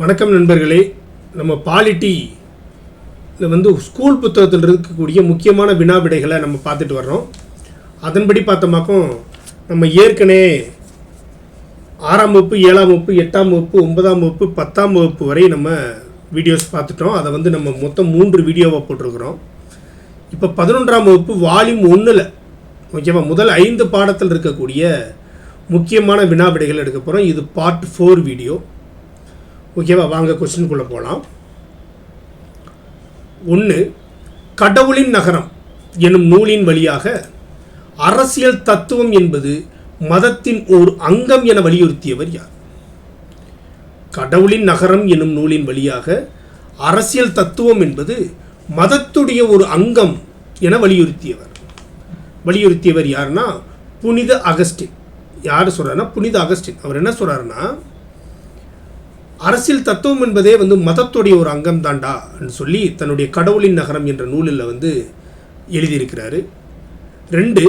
வணக்கம் நண்பர்களே. நம்ம பாலிட்டியில் ஸ்கூல் புத்தகத்தில் இருக்கக்கூடிய முக்கியமான வினா விடைகளை நம்ம பார்த்துட்டு வர்றோம். அதன்படி பார்த்தோமாக்கும் நம்ம ஏற்கனவே 6ஆம் வகுப்பு 7ஆம் வகுப்பு 8ஆம் வகுப்பு 9ஆம் வகுப்பு 10ஆம் வகுப்பு வரை நம்ம வீடியோஸ் பார்த்துட்டோம். அதை நம்ம மொத்தம் 3 வீடியோவாக போட்டிருக்கிறோம். இப்போ 11ஆம் வகுப்பு வால்யூம் 1ல் ஓகேவா முதல் 5 பாடத்தில் இருக்கக்கூடிய முக்கியமான வினா விடைகள் எடுக்க போகிறோம். இது பார்ட் 4 வீடியோ. ஓகேவா, வாங்க கொஸ்டினுக்குள்ளே போகலாம். 1. கடவுளின் நகரம் எனும் நூலின் வழியாக அரசியல் தத்துவம் என்பது மதத்தின் ஓர் அங்கம் என வலியுறுத்தியவர் யார்? கடவுளின் நகரம் எனும் நூலின் வழியாக அரசியல் தத்துவம் என்பது மதத்துடைய ஒரு அங்கம் என வலியுறுத்தியவர் யாருன்னா புனித அகஸ்டின். யார் சொல்கிறாருன்னா புனித அகஸ்டின். அவர் என்ன சொல்கிறாருன்னா, அரசியல் தத்துவம் என்பதே மதத்துடைய ஒரு அங்கம் தாண்டா சொல்லி தன்னுடைய கடவுளின் நகரம் என்ற நூலில் எழுதியிருக்கிறாரு. 2.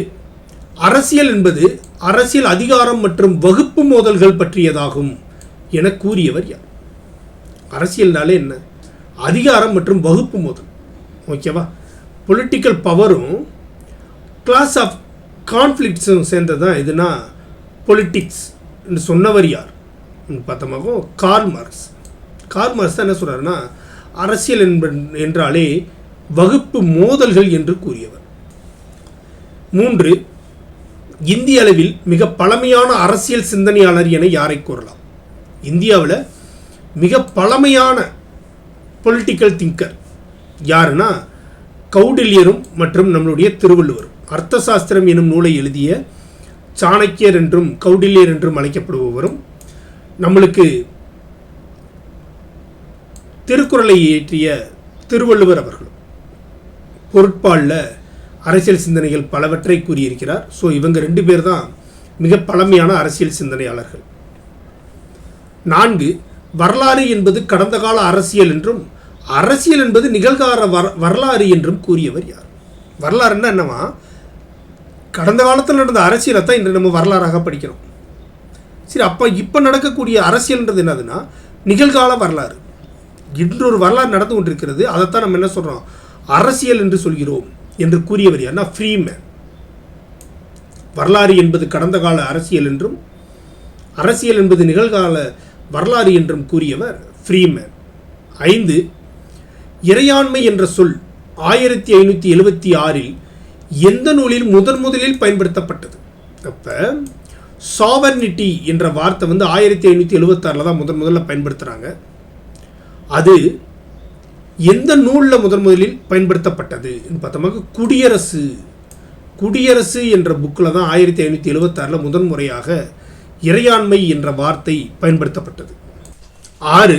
அரசியல் என்பது அரசியல் அதிகாரம் மற்றும் வகுப்பு மோதல்கள் பற்றியதாகும் என கூறியவர் யார்? அரசியல்னாலே என்ன? அதிகாரம் மற்றும் வகுப்பு மோதல். ஓகேவா, பொலிட்டிக்கல் பவரும் கிளாஸ் ஆஃப் கான்ஃப்ளிக்ட்ஸும் சேர்ந்தது தான் எதுனா பொலிட்டிக்ஸ் என்று சொன்னவர் யார் பார்த்தோமாக்கும் கார்ல் மார்க்ஸ். கார்ல் மார்க்ஸ் தான் என்ன சொல்கிறாருன்னா, அரசியல் என்றாலே வகுப்பு மோதல்கள் என்று கூறியவர். 3. இந்திய அளவில் மிக பழமையான அரசியல் சிந்தனையாளர் என யாரை கூறலாம்? இந்தியாவில் மிக பழமையான பொலிட்டிக்கல் திங்கர் யாருன்னா கௌடில்யரும் மற்றும் நம்மளுடைய திருவள்ளுவரும். அர்த்த சாஸ்திரம் எனும் நூலை எழுதிய சாணக்கியர் என்றும் கௌடில்யர் என்றும் அழைக்கப்படுபவரும், நம்மளுக்கு திருக்குறளை இயற்றிய திருவள்ளுவர் அவர்களும் பொருட்பாலில் அரசியல் சிந்தனைகள் பலவற்றை கூறியிருக்கிறார். ஸோ இவங்க 2 பேர் தான் மிக பழமையான அரசியல் சிந்தனையாளர்கள். 4. வரலாறு என்பது கடந்த கால அரசியல் என்றும் அரசியல் என்பது நிகழ்கால வரலாறு என்றும் கூறியவர் யார்? வரலாறுன்னா என்னவா, கடந்த காலத்தில் நடந்த அரசியலை தான் இன்று நம்ம வரலாறாக படிக்கிறோம். சரி, அப்போ இப்போ நடக்கக்கூடிய அரசியல்ன்றது என்னதுன்னா நிகழ்கால வரலாறு. இன்றொரு வரலாறு நடந்து கொண்டிருக்கிறது, அதைத்தான் நம்ம என்ன சொல்கிறோம், அரசியல் என்று சொல்கிறோம் என்று கூறியவர் யார்னா ஃப்ரீமேன். வரலாறு என்பது கடந்த கால அரசியல் என்றும் அரசியல் என்பது நிகழ்கால வரலாறு என்றும் கூறியவர் ஃப்ரீமேன். 5. இறையாண்மை என்ற சொல் 1576 எந்த நூலில் முதலில் பயன்படுத்தப்பட்டது? அப்போ சாவர்னிட்டி என்ற வார்த்தை 1576 தான் முதல்ல பயன்படுத்துகிறாங்க. அது எந்த நூலில் முதலில் பயன்படுத்தப்பட்டது பார்த்தோம்னா குடியரசு என்ற புக்கில் தான் 1576 முதன்முறையாக இறையாண்மை என்ற வார்த்தை பயன்படுத்தப்பட்டது. 6.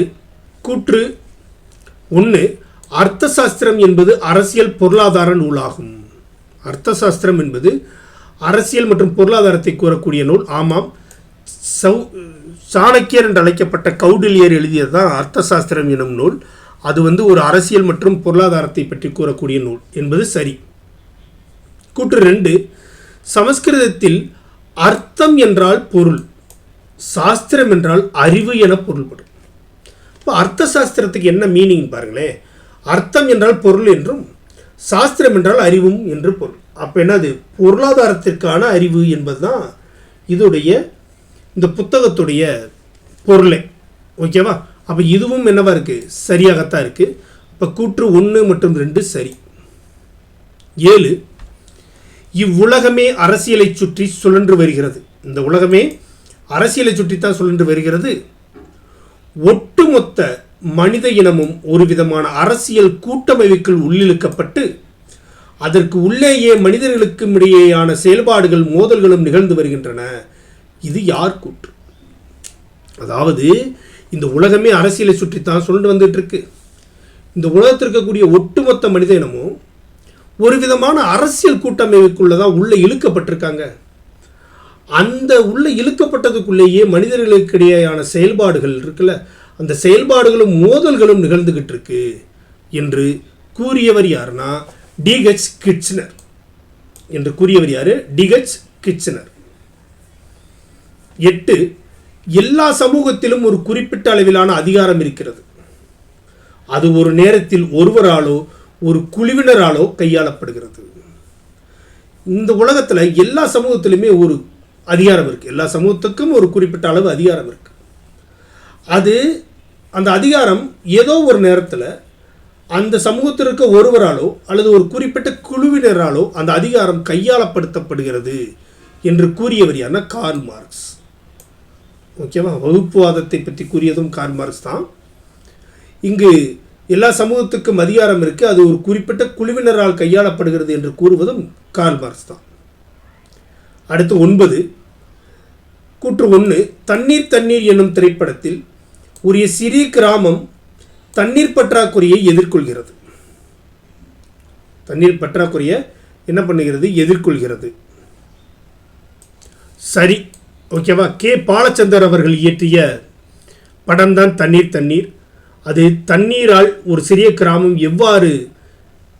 கூற்று 1. அர்த்த சாஸ்திரம் என்பது அரசியல் பொருளாதார நூலாகும். அர்த்த சாஸ்திரம் என்பது அரசியல் மற்றும் பொருளாதாரத்தை கூறக்கூடிய நூல். ஆமாம், சாணக்கியர் என்று அழைக்கப்பட்ட கௌடில்யர் எழுதியது தான் அர்த்த சாஸ்திரம் எனும் நூல். அது ஒரு அரசியல் மற்றும் பொருளாதாரத்தை பற்றி கூறக்கூடிய நூல் என்பது சரி. கூற்று 2. சமஸ்கிருதத்தில் அர்த்தம் என்றால் பொருள், சாஸ்திரம் என்றால் அறிவு என பொருள்படும். இப்போ அர்த்த சாஸ்திரத்துக்கு என்ன மீனிங் பாருங்களேன். அர்த்தம் என்றால் பொருள் என்றும் சாஸ்திரம் என்றால் அறிவும் என்று பொருள். அப்போ என்னது, பொருளாதாரத்திற்கான அறிவு என்பது தான் இந்த புத்தகத்துடைய பொருளை. ஓகேவா, அப்போ இதுவும் என்னவா இருக்குது, சரியாகத்தான் இருக்குது. இப்போ கூற்று 1 மற்றும் 2 சரி. 7. இவ்வுலகமே அரசியலை சுற்றி சுழன்று வருகிறது. இந்த உலகமே அரசியலை சுற்றித்தான் சுழன்று வருகிறது. ஒட்டுமொத்த மனித இனமும் ஒரு விதமான அரசியல் கூட்டமைவுக்குள் உள்ளிழுக்கப்பட்டு அதற்கு உள்ளேயே மனிதர்களுக்கும் இடையேயான செயல்பாடுகள் மோதல்களும் நிகழ்ந்து வருகின்றன. இது யார் கூற்று? அதாவது இந்த உலகமே அரசியலை சுற்றித்தான் சுழன்று வந்துட்டு இருக்கு. இந்த உலகத்தில் இருக்கக்கூடிய ஒட்டுமொத்த மனித இனமும் ஒரு விதமான அரசியல் கூட்டமைவுக்குள்ளதான் உள்ள இழுக்கப்பட்டிருக்காங்க. அந்த உள்ள இழுக்கப்பட்டதுக்குள்ளேயே மனிதர்களுக்கு இடையேயான செயல்பாடுகள் இருக்குல்ல, அந்த செயல்பாடுகளும் மோதல்களும் நிகழ்ந்துகிட்டு இருக்கு என்று கூறியவர் யாருன்னா டிஹெச் கிட்சனர் என்று கூறியவர் யாரு? டிஹெச் கிட்சனர். 8. எல்லா சமூகத்திலும் ஒரு குறிப்பிட்ட அளவிலான அதிகாரம் இருக்கிறது. அது ஒரு நேரத்தில் ஒருவராலோ ஒரு குழுவினராலோ கையாளப்படுகிறது. இந்த உலகத்தில் எல்லா சமூகத்திலுமே ஒரு அதிகாரம் இருக்குது. எல்லா சமூகத்துக்கும் ஒரு குறிப்பிட்ட அளவு அதிகாரம் இருக்குது. அது அந்த அதிகாரம் ஏதோ ஒரு நேரத்தில் அந்த சமூகத்தில் இருக்க ஒருவராலோ அல்லது ஒரு குறிப்பிட்ட குழுவினராலோ அந்த அதிகாரம் கையாளப்படுத்தப்படுகிறது என்று கூறியவர் யாருன்னா கார்ல் மார்க்ஸ். ஓகேவா? வகுப்புவாதத்தை பற்றி கூறியதும் கார்ல் மார்க்ஸ் தான். இங்கு எல்லா சமூகத்துக்கும் அதிகாரம் இருக்குது, அது ஒரு குறிப்பிட்ட குழுவினரால் கையாளப்படுகிறது என்று கூறுவதும் கார்ல் மார்க்ஸ் தான். அடுத்து 9 கூற்று 1. தண்ணீர் தண்ணீர் என்னும் திரைப்படத்தில் ஒரு சிறிய கிராமம் தண்ணீர் பற்றாக்குறையை எதிர்கொள்கிறது. தண்ணீர் பற்றாக்குறையை என்ன பண்ணுகிறது? எதிர்கொள்கிறது. சரி, ஓகேவா? கே பாலச்சந்தர் அவர்கள் இயற்றிய படம் தான் தண்ணீர் தண்ணீர். அது தண்ணீரால் ஒரு சிறிய கிராமம் எவ்வாறு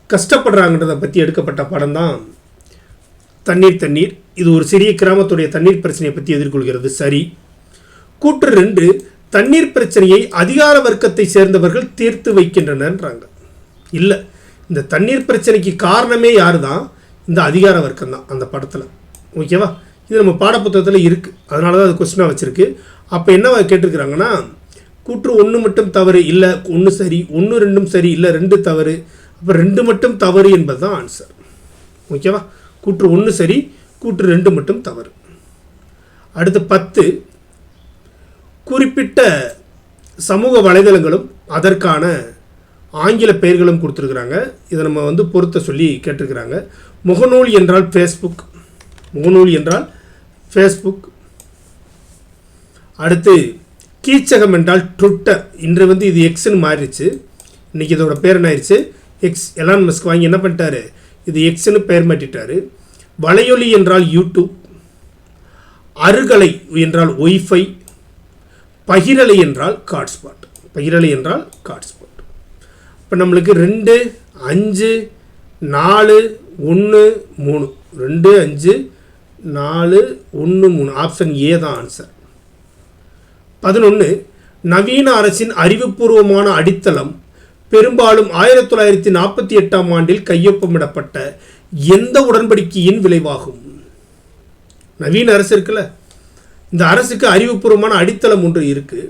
கஷ்டப்படுறாங்கன்றதை பற்றி எடுக்கப்பட்ட படம் தான் தண்ணீர் தண்ணீர். இது ஒரு சிறிய கிராமத்துடைய தண்ணீர் பிரச்சனையை பற்றி எதிர்கொள்கிறது. சரி. கூற்று 2. தண்ணீர் பிரச்சனையை அதிகார வர்க்கத்தை சேர்ந்தவர்கள் தீர்த்து வைக்கின்றனன்றாங்க. இல்லை, இந்த தண்ணீர் பிரச்சனைக்கு காரணமே யார் தான்? இந்த அதிகார வர்க்கம் தான் அந்த படத்தில். ஓகேவா? இது நம்ம பாடப்புத்தகத்தில் இருக்குது, அதனால தான் அது கொஸ்டினாக வச்சுருக்கு. அப்போ என்ன கேட்டிருக்கிறாங்கன்னா, கூற்று 1 மட்டும் தவறு, இல்லை 1 சரி, 1 2 சரி, இல்லை 2 தவறு, அப்போ 2 மட்டும் தவறு என்பது தான் ஆன்சர். ஓகேவா? கூற்று 1 சரி, கூற்று 2 மட்டும் தவறு. அடுத்து 10. குறிப்பிட்ட சமூக வலைதளங்களும் அதற்கான ஆங்கில பெயர்களும் கொடுத்துருக்குறாங்க. இதை நம்ம பொருத்த சொல்லி கேட்டிருக்கிறாங்க. முகநூல் என்றால் ஃபேஸ்புக். முகநூல் என்றால் ஃபேஸ்புக். அடுத்து கீச்சகம் என்றால் ட்விட்டர். இன்று இது எக்ஸ்ன்னு மாறிடுச்சு. இன்றைக்கி இதோட பேர் என்ன ஆயிடுச்சு? எக்ஸ். எலான் மஸ்க் வாங்கி என்ன பண்ணிட்டாரு? இது எக்ஸ்ன்னு பெயர் மாட்டிட்டாரு. வலையொலி என்றால் யூடியூப். அருகலை என்றால் ஒய்ஃபை. பகிரலை என்றால் காட்ஸ்பாட். பகிரலை என்றால் காட்ஸ்பாட். இப்போ நம்மளுக்கு 2 5 4 1 3 2 5 4 1 3 ஆப்ஷன் ஏ தான் ஆன்சர். 11. நவீன அரசின் அறிவுபூர்வமான அடித்தளம் பெரும்பாலும் 1948ஆம் ஆண்டில் கையொப்பமிடப்பட்ட எந்த உடன்படிக்கையின் விளைவாகும்? நவீன அரசு இருக்குல்ல, இந்த அரசுக்கு அறிவுபூர்வமான அடித்தளம் ஒன்று இருக்குது.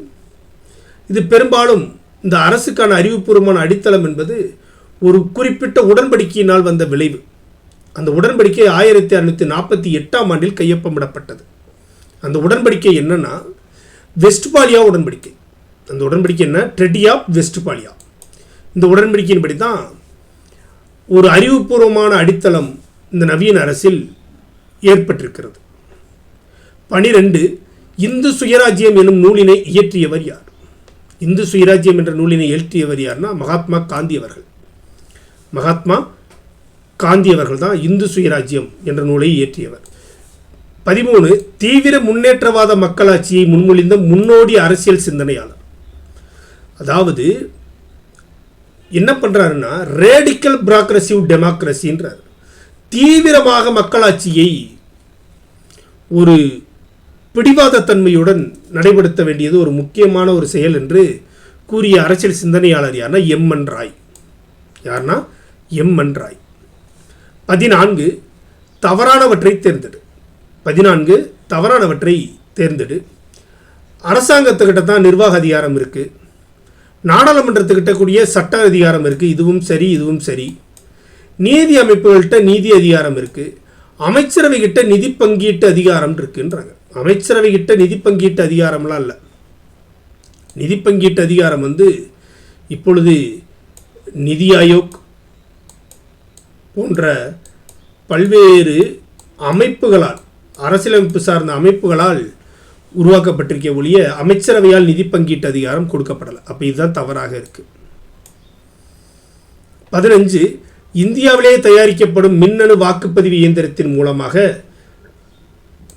இது பெரும்பாலும் இந்த அரசுக்கான அறிவுபூர்வமான அடித்தளம் என்பது ஒரு குறிப்பிட்ட உடன்படிக்கையினால் வந்த விளைவு. அந்த உடன்படிக்கை 1648ஆம் ஆண்டில் கையொப்பமிடப்பட்டது. அந்த உடன்படிக்கை என்னன்னா வெஸ்ட்பாலியா உடன்படிக்கை. அந்த உடன்படிக்கை என்ன? Treaty of Westphalia. இந்த உடன்படிக்கையின்படி தான் ஒரு அறிவுபூர்வமான அடித்தளம் இந்த நவீன அரசில் ஏற்பட்டிருக்கிறது. 12. இந்து சுயராஜ்யம் எனும் நூலினை இயற்றியவர் யார்? இந்து சுயராஜ்யம் என்ற நூலினை இயற்றியவர் யார்னா மகாத்மா காந்தி அவர்கள். மகாத்மா காந்தி அவர்கள் தான் இந்து சுயராஜ்யம் என்ற நூலை இயற்றியவர். 13. தீவிர முன்னேற்றவாத மக்களாட்சியை முன்மொழிந்த முன்னோடி அரசியல் சிந்தனையாளர். அதாவது என்ன பண்ணுறாருன்னா ரேடிக்கல் ப்ராக்ரசிவ் டெமோக்ரஸின்றார். தீவிரமாக மக்களாட்சியை ஒரு பிடிவாதத்தன்மையுடன் நடைபெறுத்த வேண்டியது ஒரு முக்கியமான ஒரு செயல் என்று கூறிய அரசியல் சிந்தனையாளர் யார்னா எம்.என். ராய். யார்னா எம்.என். ராய். 14. தவறானவற்றை தேர்ந்தெடு. 14. தவறானவற்றை தேர்ந்தெடு. அரசாங்கத்துக்கிட்ட தான் நிர்வாக அதிகாரம் இருக்குது. நாடாளுமன்றத்துக்கிட்ட கூடிய சட்ட அதிகாரம் இருக்குது. இதுவும் சரி, இதுவும் சரி. நீதி அமைப்புகள்கிட்ட நீதி அதிகாரம் இருக்குது. அமைச்சரவை கிட்ட நிதி பங்கீட்டு அதிகாரம் இருக்குன்றாங்க. அமைச்சரவை கிட்ட நிதி பங்கீட்டு அதிகாரம்லாம் இல்லை. நிதி பங்கீட்டு அதிகாரம் இப்பொழுது நிதி ஆயோக் போன்ற பல்வேறு அமைப்புகளால், அரசியலமைப்பு சார்ந்த அமைப்புகளால் உருவாக்கப்பட்டிருக்க ஒழிய அமைச்சரவையால் நிதி பங்கீட்டு அதிகாரம் கொடுக்கப்படலை. அப்போ இதுதான் தவறாக இருக்குது. 15. இந்தியாவிலே தயாரிக்கப்படும் மின்னணு வாக்குப்பதிவு இயந்திரத்தின் மூலமாக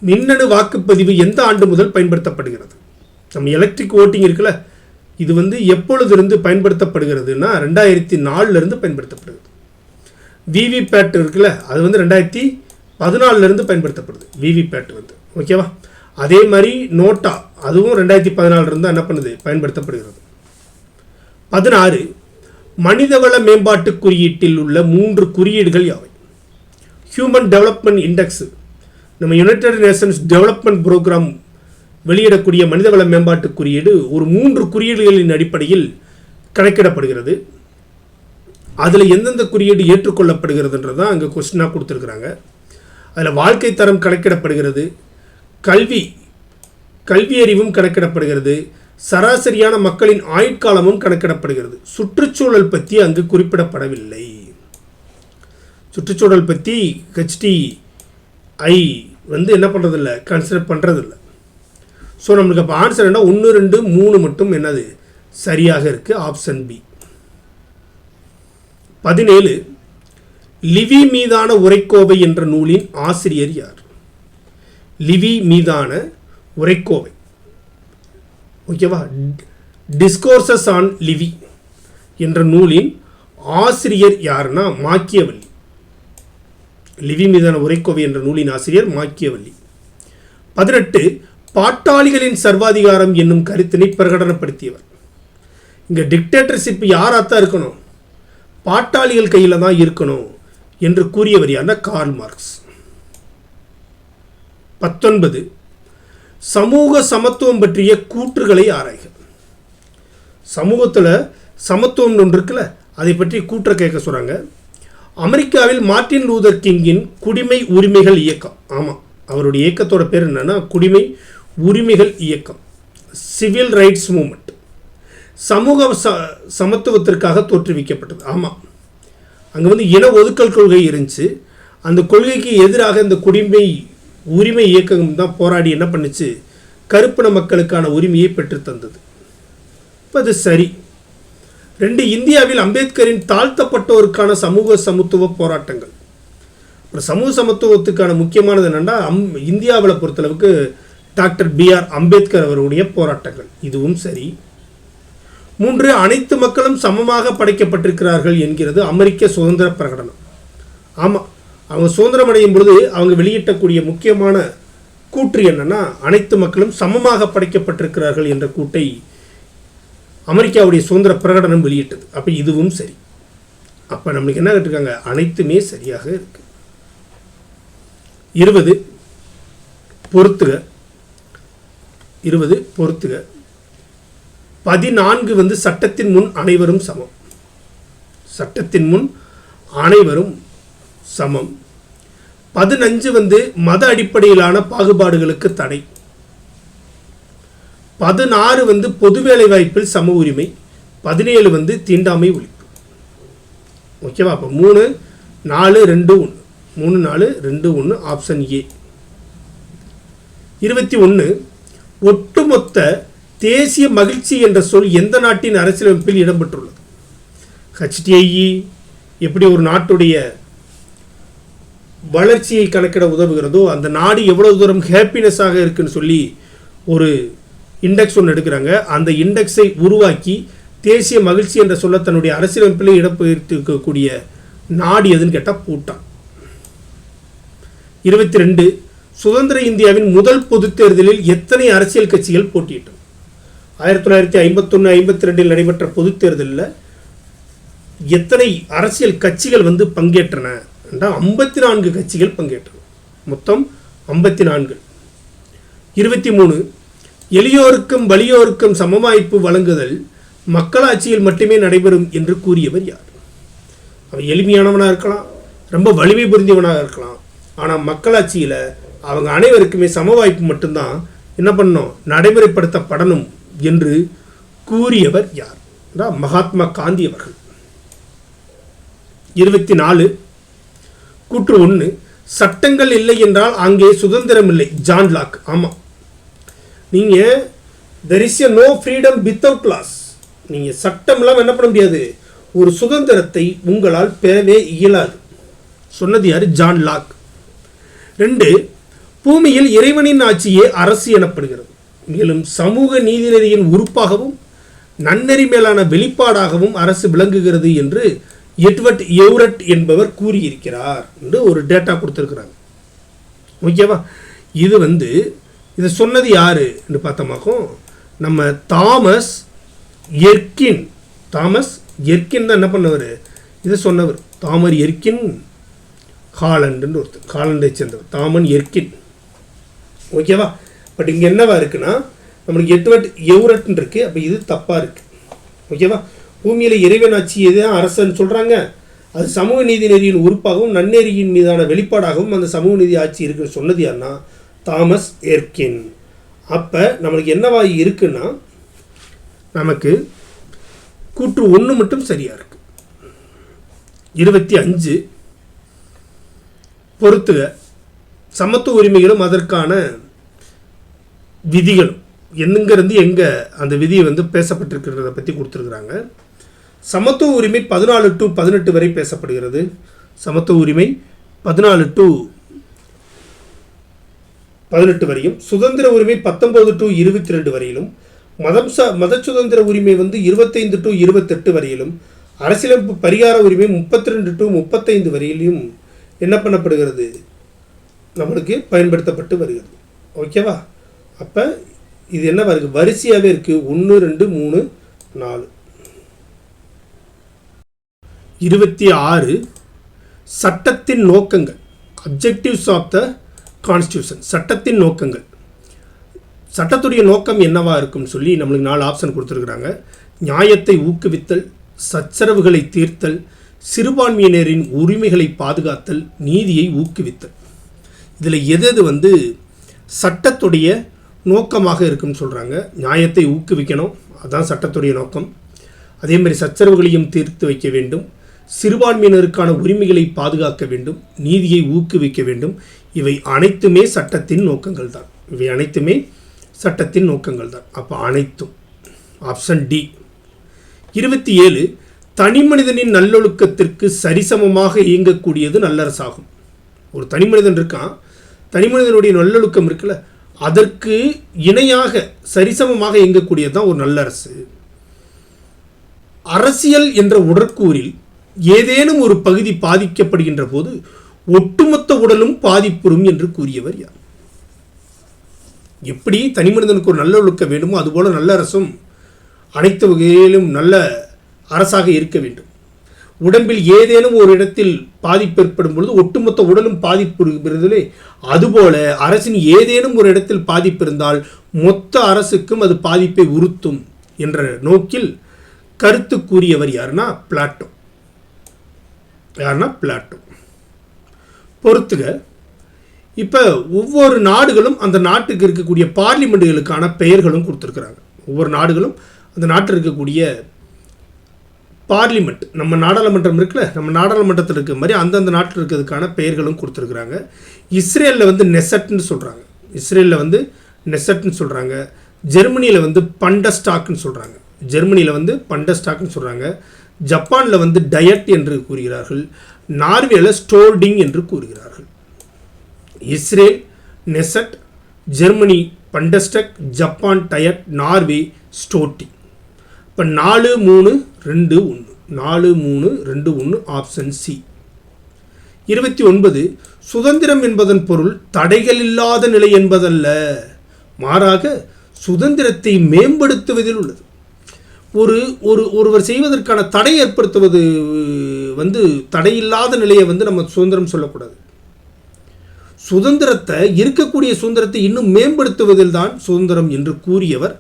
மின்னணு வாக்குப்பதிவு எந்த ஆண்டு முதல் பயன்படுத்தப்படுகிறது? நம்ம எலக்ட்ரிக் ஓட்டிங் இருக்குல்ல, இது எப்பொழுதிருந்து பயன்படுத்தப்படுகிறதுனா 2004 பயன்படுத்தப்படுகிறது. விவிபேட் இருக்குல்ல, அது 2014 பயன்படுத்தப்படுது. விவிபேட் ஓகேவா. அதே மாதிரி நோட்டா அதுவும் 2014 இருந்து என்ன பண்ணுது, பயன்படுத்தப்படுகிறது. 16 மனிதவள மேம்பாட்டு குறியீட்டில் உள்ள 3 குறியீடுகள் யாவை? ஹியூமன் டெவலப்மெண்ட் இண்டெக்ஸ், நம்ம யுனைடெட் நேஷன்ஸ் டெவலப்மெண்ட் ப்ரோக்ராம் வெளியிடக்கூடிய மனிதவள மேம்பாட்டு குறியீடு ஒரு 3 குறியீடுகளின் அடிப்படையில் கணக்கிடப்படுகிறது. அதில் எந்தெந்த குறியீடு ஏற்றுக்கொள்ளப்படுகிறதுன்றது தான் அங்கே கொஸ்டினாக கொடுத்துருக்குறாங்க. அதில் வாழ்க்கை தரம் கணக்கிடப்படுகிறது, கல்வியறிவும் கணக்கிடப்படுகிறது, சராசரியான மக்களின் ஆயுட்காலமும் கணக்கிடப்படுகிறது. சுற்றுச்சூழல் பற்றி அங்கு குறிப்பிடப்படவில்லை. சுற்றுச்சூழல் பற்றி HTI என்ன பண்ணுறதில்ல, கன்சிடர் பண்ணுறதில்ல. ஸோ நம்மளுக்கு அப்போ ஆன்சர் என்ன, 1, 2, 3 மட்டும் என்னது சரியாக இருக்குது, ஆப்ஷன் பி. 17 லிவி மீதான உரைக்கோவை என்ற நூலின் ஆசிரியர் யார்? லிவி மீதான உரைக்கோவை, ஓகேவா, டிஸ்கோர்சஸ் ஆன் லிவி என்ற நூலின் ஆசிரியர் யாருன்னா மாக்கியவல்லி. லிவி மீதான உரைக்கோவை என்ற நூலின் ஆசிரியர் மாக்கியவல்லி. 18 பாட்டாளிகளின் சர்வாதிகாரம் என்னும் கருத்தினை பிரகடனப்படுத்தியவர். இங்கே டிக்டேட்டர்ஷிப் யாராத்தான் இருக்கணும், பாட்டாளிகள் கையில் தான் இருக்கணும் என்று கூறியவர் யாருன்னா கார்ல் மார்க்ஸ். 19 சமூக சமத்துவம் பற்றிய கூற்றுகளை ஆராய்க. சமூகத்தில் சமத்துவம் ஒன்று இருக்குல்ல, அதை பற்றி கூற்றை கேட்க சொல்கிறாங்க. அமெரிக்காவில் மார்ட்டின் லூதர் கிங்கின் குடிமை உரிமைகள் இயக்கம், ஆமாம் அவருடைய இயக்கத்தோட பேர் என்னன்னா குடிமை உரிமைகள் இயக்கம், சிவில் ரைட்ஸ் மூமெண்ட், சமூக சமத்துவத்திற்காக தோற்றுவிக்கப்பட்டது. ஆமாம், அங்கே இன ஒதுக்கல் கொள்கை இருந்துச்சு. அந்த கொள்கைக்கு எதிராக இந்த குடிமை உரிமை இயக்கம் தான் போராடி என்ன பண்ணுச்சு, கருப்பின மக்களுக்கான உரிமையை பெற்று தந்தது. இப்போ அது சரி. 2 இந்தியாவில் அம்பேத்கரின் தாழ்த்தப்பட்டோருக்கான சமூக சமத்துவ போராட்டங்கள். அப்புறம் சமூக சமத்துவத்துக்கான முக்கியமானது என்னென்னா இந்தியாவில் பொறுத்தளவுக்கு டாக்டர் BR அம்பேத்கர் அவருடைய போராட்டங்கள், இதுவும் சரி. 3 அனைத்து மக்களும் சமமாக படைக்கப்பட்டிருக்கிறார்கள் என்கிறது அமெரிக்க சுதந்திர பிரகடனம். ஆமாம், அவங்க சுதந்திரம் அடையும் பொழுது அவங்க வெளியிட்டக்கூடிய முக்கியமான கூற்று என்னன்னா அனைத்து மக்களும் சமமாக படைக்கப்பட்டிருக்கிறார்கள் என்ற கூட்டை அமெரிக்காவுடைய சுதந்திர பிரகடனம் வெளியிட்டது. அப்போ இதுவும் சரி. அப்போ நம்மளுக்கு என்ன கேட்டிருக்காங்க, அனைத்துமே சரியாக இருக்கு. 20 பொறுத்துக. 14 சட்டத்தின் முன் அனைவரும் சமம். சட்டத்தின் முன் அனைவரும் சமம். 15 மத அடிப்படையிலான பாகுபாடுகளுக்கு தடை. 16 பொது வேலை வாய்ப்பில் சம உரிமை. 17 தீண்டாமை ஒழிப்பு. ஓகேவா? அப்போ 3, 4, 2, 1 3, 4, 2, 1 ஆப்ஷன் ஏ. 21 ஒட்டுமொத்த தேசிய மகிழ்ச்சி என்ற சொல் எந்த நாட்டின் அரசியலமைப்பில் இடம்பெற்றுள்ளது? HTI எப்படி ஒரு நாட்டுடைய வளர்ச்சியை கணக்கிட உதவுகிறதோ, அந்த நாடு எவ்வளவு தூரம் ஹாப்பினஸாக இருக்குன்னு சொல்லி ஒரு இண்டெக்ஸ் ஒன்று எடுக்கிறாங்க. அந்த இண்டெக்ஸை உருவாக்கி தேசிய மகிழ்ச்சி என்ற சொல்ல தன்னுடைய அரசியலமைப்பில் இடம்பெற்றிருக்கக்கூடிய நாடு எதுன்னு கேட்டால் பூட்டான். 22 சுதந்திர இந்தியாவின் முதல் பொது தேர்தலில் எத்தனை அரசியல் கட்சிகள் போட்டியிட்டன? 1951-52 நடைபெற்ற பொது தேர்தலில் எத்தனை அரசியல் கட்சிகள் பங்கேற்றன என்றால் 54 கட்சிகள் பங்கேற்றன. மொத்தம் 54. 23 எளியோருக்கும் வலியோருக்கும் சமவாய்ப்பு வழங்குதல் மக்களாட்சியில் மட்டுமே நடைபெறும் என்று கூறியவர் யார்? அவன் எளிமையானவனாக இருக்கலாம், ரொம்ப வலிமை புரிந்தவனாக இருக்கலாம், ஆனால் மக்களாட்சியில் அவங்க அனைவருக்குமே சமவாய்ப்பு மட்டும்தான் என்ன பண்ணணும், நடைமுறைப்படுத்தப்படணும் என்று கூறியவர் யார்? மகாத்மா காந்தி அவர்கள். 24 கூற்று 1 சட்டங்கள் இல்லை என்றால் அங்கே சுதந்திரம் இல்லை. John Locke. ஆமாம், நீங்கள் there is a no freedom without laws. நீங்கள் சட்டம் இல்லாமல் என்ன பண்ண முடியாது, ஒரு சுதந்திரத்தை உங்களால் பெறவே இயலாது. சொன்னது யார்? John lock. 2 பூமியில் இறைவனின் ஆட்சியே அரசு எனப்படுகிறது. மேலும் சமூக நீதிநெறியின் உறுப்பாகவும் நன்னெறி மேலான வெளிப்பாடாகவும் அரசு விளங்குகிறது என்று எட்வர்ட் எவரட் என்பவர் கூறியிருக்கிறார் என்று ஒரு டேட்டா கொடுத்துருக்குறாங்க. ஓகேவா? இது இதை சொன்னது யாருன்னு பார்த்தோமாக்கும் நம்ம தாமஸ் எர்கின். தாமஸ் எர்கின் தான் என்ன பண்ணவர், இதை சொன்னவர். தாமர் எர்கின் ஹாலண்டுன்னு ஒருத்தர், ஹாலண்டை சேர்ந்தவர் தாமன் எர்கின். ஓகேவா? பட் இங்கே என்னவா இருக்குன்னா நம்மளுக்கு எட்வர்ட் எவரட்ன்னு இருக்குது. அப்போ இது தப்பாக இருக்குது. ஓகேவா? பூமியில் இறைவன் ஆட்சி எதுதான் அரசன்னு சொல்கிறாங்க. அது சமூக நீதி நெறியின் உறுப்பாகவும் நன்னெறியின் மீதான வெளிப்பாடாகவும் அந்த சமூக நீதி ஆட்சி இருக்குன்னு சொன்னது யாருன்னா தாமஸ் எர்கின். அப்போ நம்மளுக்கு என்னவா இருக்குன்னா நமக்கு கூற்று 1 மட்டும் சரியாக இருக்குது. 25 பொறுத்துக. சமத்துவ உரிமைகளும் அதற்கான விதிகளும் எங்கேருந்து எங்கே அந்த விதியை வந்து பேசப்பட்டிருக்கிறத பற்றி கொடுத்துருக்குறாங்க. சமத்துவ உரிமை 14 to 18 வரை பேசப்படுகிறது. சமத்துவ உரிமை 14 to 18 வரையும், சுதந்திர உரிமை 19 to 22 வரையிலும், மத சுதந்திர உரிமை வந்து 25 to 28 வரையிலும், அரசியலமைப்பு பரிகார உரிமை 32 to 35 வரையிலும் என்ன பண்ணப்படுகிறது, நம்மளுக்கு பயன்படுத்தப்பட்டு வருகிறது. ஓகேவா? அப்போ இது என்ன வருது, வரிசையாகவே இருக்குது. 1 2 3 4. 26 சட்டத்தின் நோக்கங்கள், அப்ஜெக்டிவ்ஸ் ஆஃப் த கான்ஸ்டியூஷன். சட்டத்தின் நோக்கங்கள், சட்டத்துடைய நோக்கம் என்னவா இருக்கும்னு சொல்லி நம்மளுக்கு 4 ஆப்ஷன் கொடுத்துருக்குறாங்க. நியாயத்தை ஊக்குவித்தல், சச்சரவுகளை தீர்த்தல், சிறுபான்மையினரின் உரிமைகளை பாதுகாத்தல், நீதியை ஊக்குவித்தல். இதில் எது வந்து சட்டத்துடைய நோக்கமாக இருக்குன்னு சொல்கிறாங்க. நியாயத்தை ஊக்குவிக்கணும், அதுதான் சட்டத்துடைய நோக்கம். அதே மாதிரி சச்சரவுகளையும் தீர்த்து வைக்க வேண்டும், சிறுபான்மையினருக்கான உரிமைகளை பாதுகாக்க வேண்டும், நீதியை ஊக்குவிக்க வேண்டும். இவை அனைத்துமே சட்டத்தின் நோக்கங்கள் தான். இவை அனைத்துமே சட்டத்தின் நோக்கங்கள் தான். அப்போ அனைத்தும் ஆப்ஷன் டி. 27 தனி மனிதனின் நல்லொழுக்கத்திற்கு சரிசமமாக இயங்கக்கூடியது நல்லரசாகும். ஒரு தனி மனிதன் இருக்கான், தனி மனிதனுடைய நல்லொழுக்கம் இருக்குல்ல, அதற்கு இணையாக சரிசமமாக இயங்கக்கூடியது தான் ஒரு நல்லரசு. அரசியல் என்ற உடற்கூறில் ஏதேனும் ஒரு பகுதி பாதிக்கப்படுகின்ற போது ஒட்டுமொத்த உடலும் பாதிப்புறும் என்று கூறியவர் யார்? எப்படி தனி மனிதனுக்கு ஒரு நல்ல ஒழுக்கம் வேண்டுமோ அதுபோல நல்ல அரசும் அனைத்து வகையிலும் நல்ல அரசாக இருக்க வேண்டும். உடம்பில் ஏதேனும் ஒரு இடத்தில் பாதிப்பு ஏற்படும் பொழுது ஒட்டுமொத்த உடலும் பாதிப்பு, அதுபோல அரசின் ஏதேனும் ஒரு இடத்தில் பாதிப்பு இருந்தால் மொத்த அரசுக்கும் அது பாதிப்பை உறுத்தும் என்ற நோக்கில் கருத்து கூறியவர் யாருன்னா பிளாட்டோ. பிளாட்டோ. பொறுத்துக. இப்போ ஒவ்வொரு நாடுகளும் அந்த நாட்டுக்கு இருக்கக்கூடிய பார்லிமெண்ட்டுகளுக்கான பெயர்களும் கொடுத்துருக்குறாங்க. ஒவ்வொரு நாடுகளும் அந்த நாட்டில் இருக்கக்கூடிய பார்லிமெண்ட், நம்ம நாடாளுமன்றம் இருக்குல்ல, நம்ம நாடாளுமன்றத்தில் இருக்கிற மாதிரி அந்தந்த நாட்டில் இருக்கிறதுக்கான பெயர்களும் கொடுத்துருக்குறாங்க. இஸ்ரேலில் வந்து நெசட்னு சொல்கிறாங்க. இஸ்ரேலில் வந்து நெசட்னு சொல்கிறாங்க. ஜெர்மனியில் வந்து பண்டஸ்டாக்னு சொல்கிறாங்க. ஜெர்மனியில் வந்து பண்டஸ்டாக்னு சொல்கிறாங்க. ஜப்பானில் வந்து டயட் என்று கூறுகிறார்கள். நார்வேல ஸ்டோல்டிங் என்று கூறுகிறார்கள். Israel Knesset, Germany Bundestag, Japan Diet, Norway ஸ்டோட்டி. இப்போ 4 3 2 1 4 3 2 1 ஆப்ஷன் சி. 29 சுதந்திரம் என்பதன் பொருள் தடைகள் இல்லாத நிலை என்பதல்ல, மாறாக சுதந்திரத்தை மேம்படுத்துவதில் உள்ளது. ஒருவர் செய்வதற்கான தடை ஏற்படுத்துவது வந்து தடையில்லாத நிலையை வந்து நம்ம சுதந்திரம் சொல்லக்கூடாது. சுதந்திரத்தை, இருக்கக்கூடிய சுதந்திரத்தை இன்னும் மேம்படுத்துவதில் தான் சுதந்திரம் என்று கூறியவர்